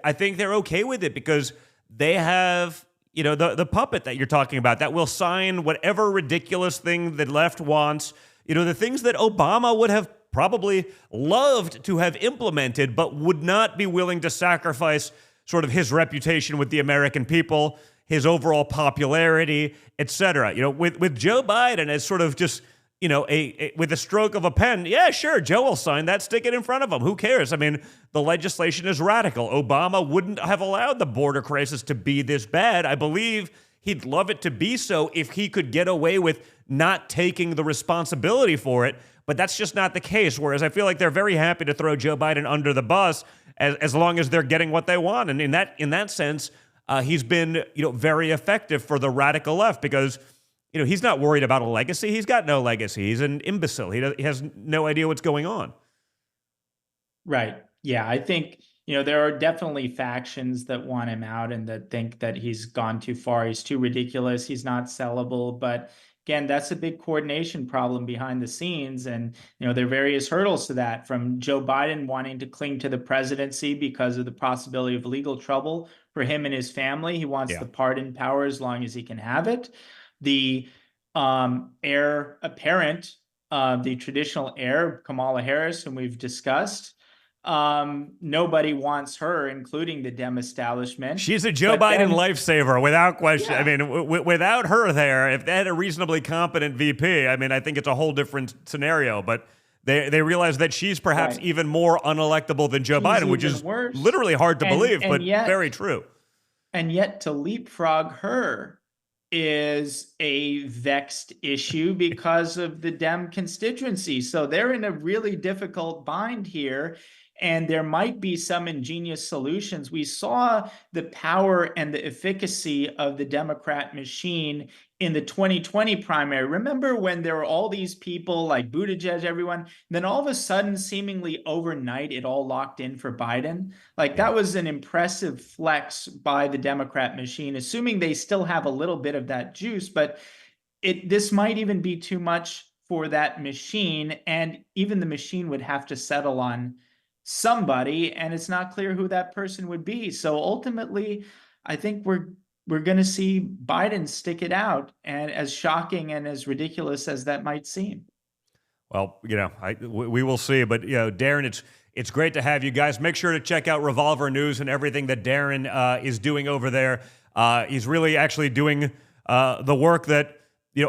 I think they're okay with it, because they have the puppet that you're talking about that will sign whatever ridiculous thing the left wants. The things that Obama would have probably loved to have implemented, but would not be willing to sacrifice sort of his reputation with the American people, his overall popularity, etc. With Joe Biden as sort of just, with a stroke of a pen, yeah, sure, Joe will sign that, stick it in front of him. Who cares? I mean, the legislation is radical. Obama wouldn't have allowed the border crisis to be this bad. I believe he'd love it to be so if he could get away with not taking the responsibility for it. But that's just not the case. Whereas I feel like they're very happy to throw Joe Biden under the bus as long as they're getting what they want. And in that sense, he's been very effective for the radical left, because he's not worried about a legacy. He's got no legacy. He's an imbecile. He has no idea what's going on. Right. Yeah, I think there are definitely factions that want him out and that think that he's gone too far. He's too ridiculous. He's not sellable. But again, that's a big coordination problem behind the scenes. And, there are various hurdles to that, from Joe Biden wanting to cling to the presidency because of the possibility of legal trouble for him and his family. He wants the pardon power as long as he can have it. The heir apparent, the traditional heir, Kamala Harris, whom we've discussed, nobody wants her, including the Dem establishment. She's a Joe Biden lifesaver, without question. Yeah. I mean, without her there, if they had a reasonably competent VP, I mean, I think it's a whole different scenario. But they realize that she's perhaps even more unelectable than Joe Biden, which is literally hard to believe, but very true. And yet to leapfrog her is a vexed issue because of the Dem constituency. So they're in a really difficult bind here. And there might be some ingenious solutions. We saw the power and the efficacy of the Democrat machine in the 2020 primary. Remember when there were all these people like Buttigieg, everyone, then all of a sudden, seemingly overnight, it all locked in for Biden? Like that was an impressive flex by the Democrat machine, assuming they still have a little bit of that juice, but this might even be too much for that machine. And even the machine would have to settle on somebody, and it's not clear who that person would be. So ultimately, I think we're going to see Biden stick it out, and as shocking and as ridiculous as that might seem. Well, we will see. But Darren, it's great to have you guys. Make sure to check out Revolver News and everything that Darren is doing over there. He's really actually doing the work that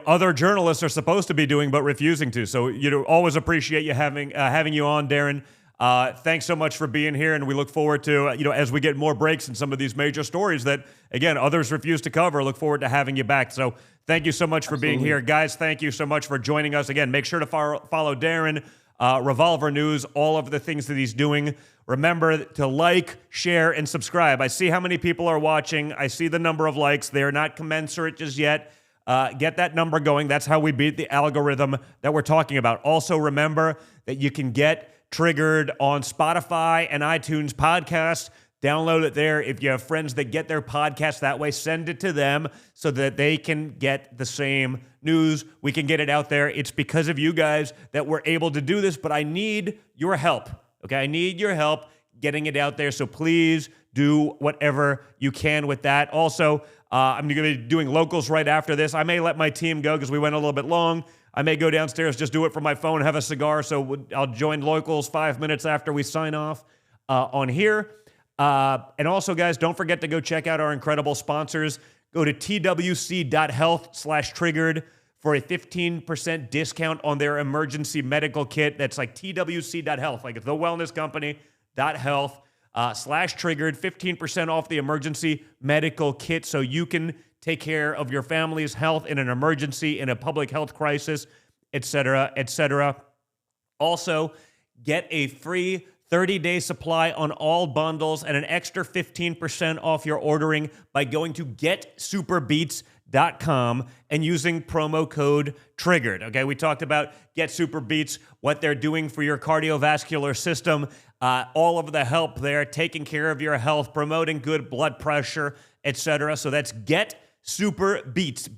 other journalists are supposed to be doing but refusing to. So always appreciate you having you on, Darren. Thanks so much for being here, and we look forward to, as we get more breaks in some of these major stories that, again, others refuse to cover, look forward to having you back. So thank you so much for being here. Guys, thank you so much for joining us. Again, make sure to follow Darren, Revolver News, all of the things that he's doing. Remember to like, share, and subscribe. I see how many people are watching. I see the number of likes. They're not commensurate just yet. Get that number going. That's how we beat the algorithm that we're talking about. Also, remember that you can get Triggered on Spotify and iTunes podcasts. Download it there. If you have friends that get their podcast that way, send it to them so that they can get the same news. We can get it out there. It's because of you guys that we're able to do this, but I need your help. Okay, I need your help getting it out there. So please do whatever you can with that. Also, I'm going to be doing locals right after this. I may let my team go because we went a little bit long. I may go downstairs, just do it from my phone, have a cigar. So I'll join locals 5 minutes after we sign off on here. And also, guys, don't forget to go check out our incredible sponsors. Go to twc.health/triggered for a 15% discount on their emergency medical kit. That's like twc.health, like the wellness company, .health/triggered, 15% off the emergency medical kit so you can take care of your family's health in an emergency, in a public health crisis, etc., etc. Also, get a free 30-day supply on all bundles and an extra 15% off your ordering by going to getsuperbeats.com and using promo code TRIGGERED. Okay, we talked about Get Super Beats, what they're doing for your cardiovascular system, all of the help there, taking care of your health, promoting good blood pressure, etc. So that's GetSuperBeats,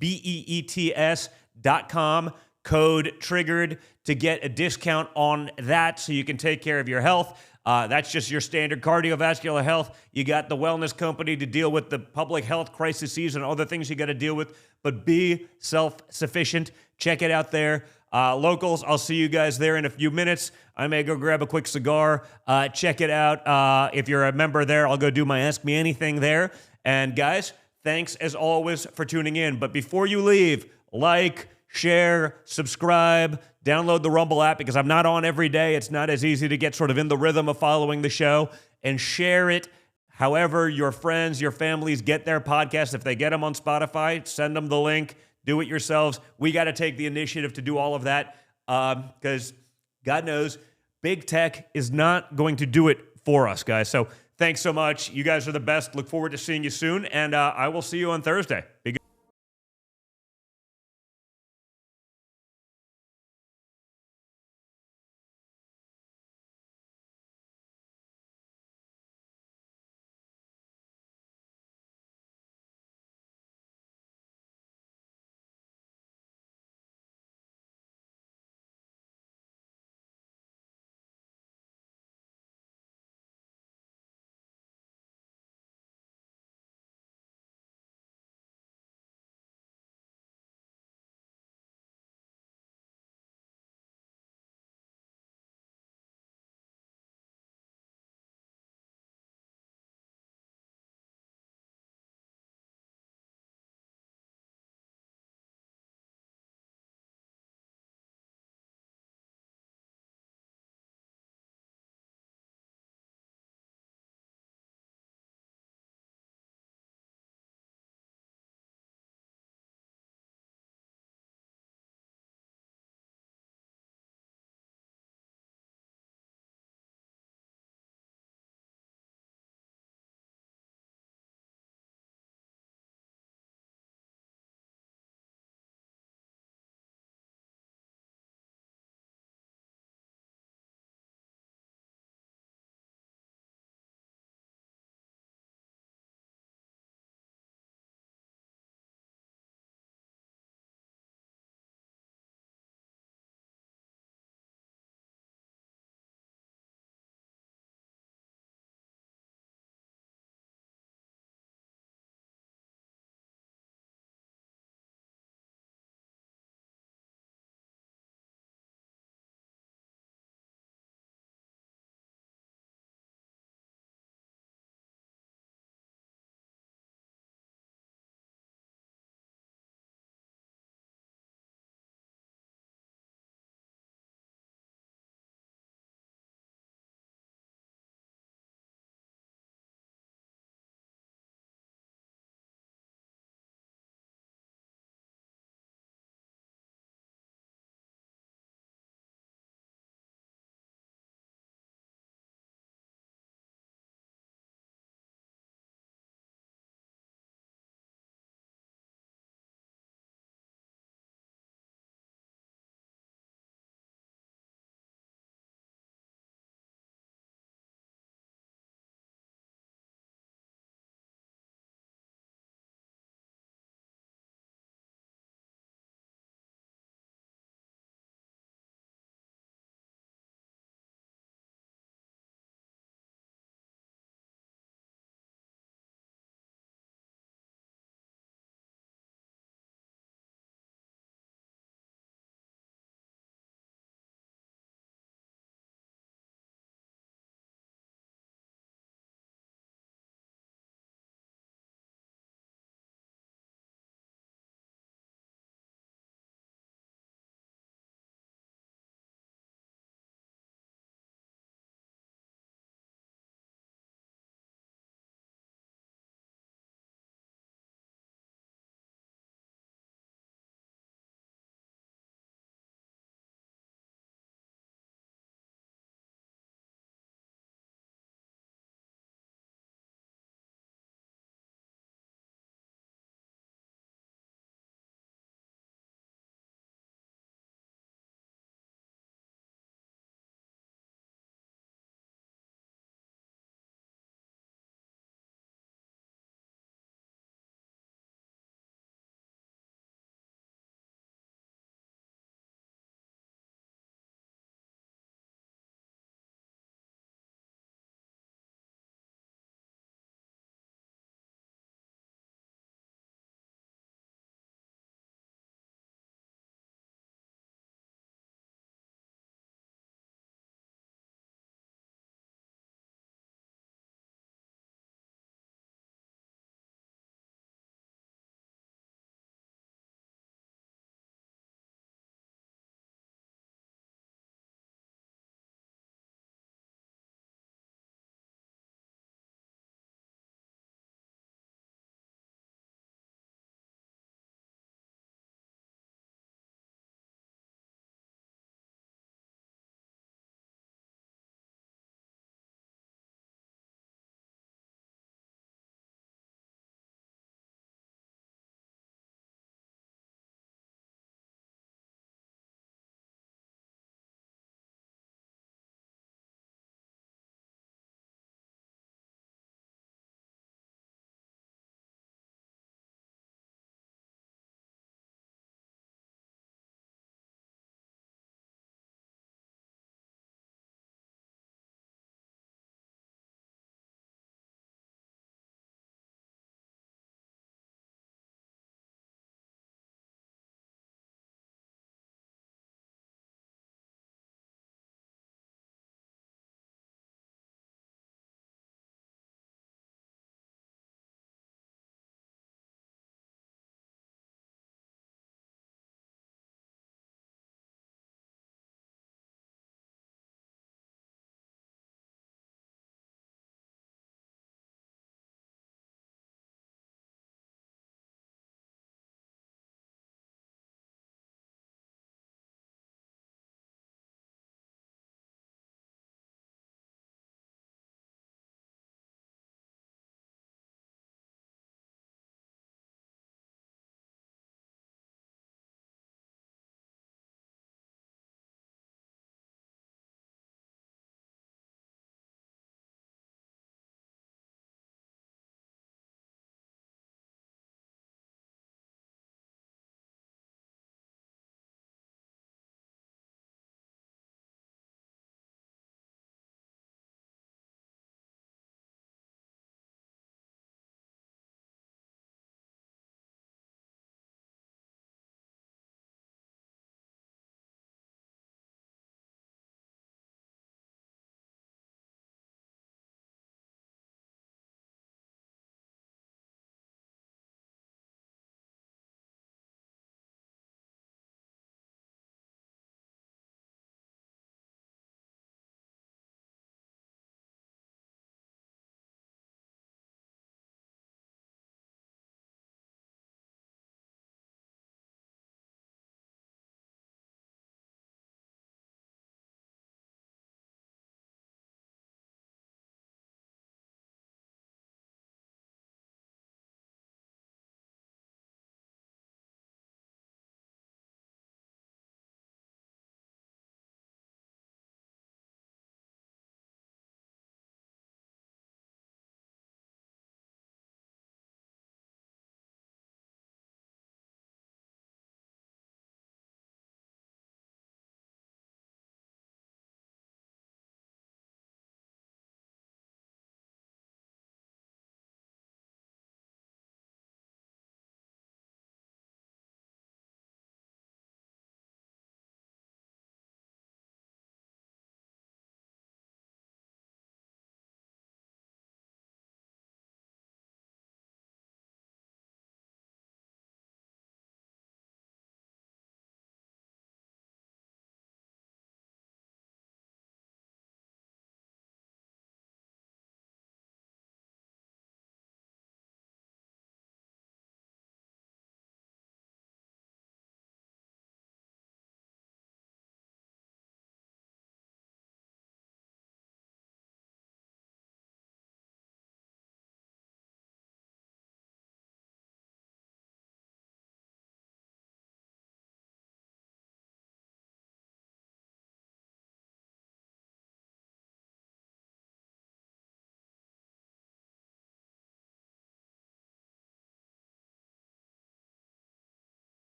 BEETS.com, code TRIGGERED to get a discount on that so you can take care of your health. That's just your standard cardiovascular health. You got the wellness company to deal with the public health crises and other things you got to deal with, but be self-sufficient. Check it out there. Locals, I'll see you guys there in a few minutes. I may go grab a quick cigar. Check it out. If you're a member there, I'll go do my Ask Me Anything there. And guys, thanks as always for tuning in. But before you leave, like, share, subscribe, download the Rumble app because I'm not on every day. It's not as easy to get sort of in the rhythm of following the show, and share it however your friends, your families get their podcasts. If they get them on Spotify, send them the link. Do it yourselves. We got to take the initiative to do all of that because God knows big tech is not going to do it for us, guys. So thanks so much. You guys are the best. Look forward to seeing you soon, and I will see you on Thursday. Be good.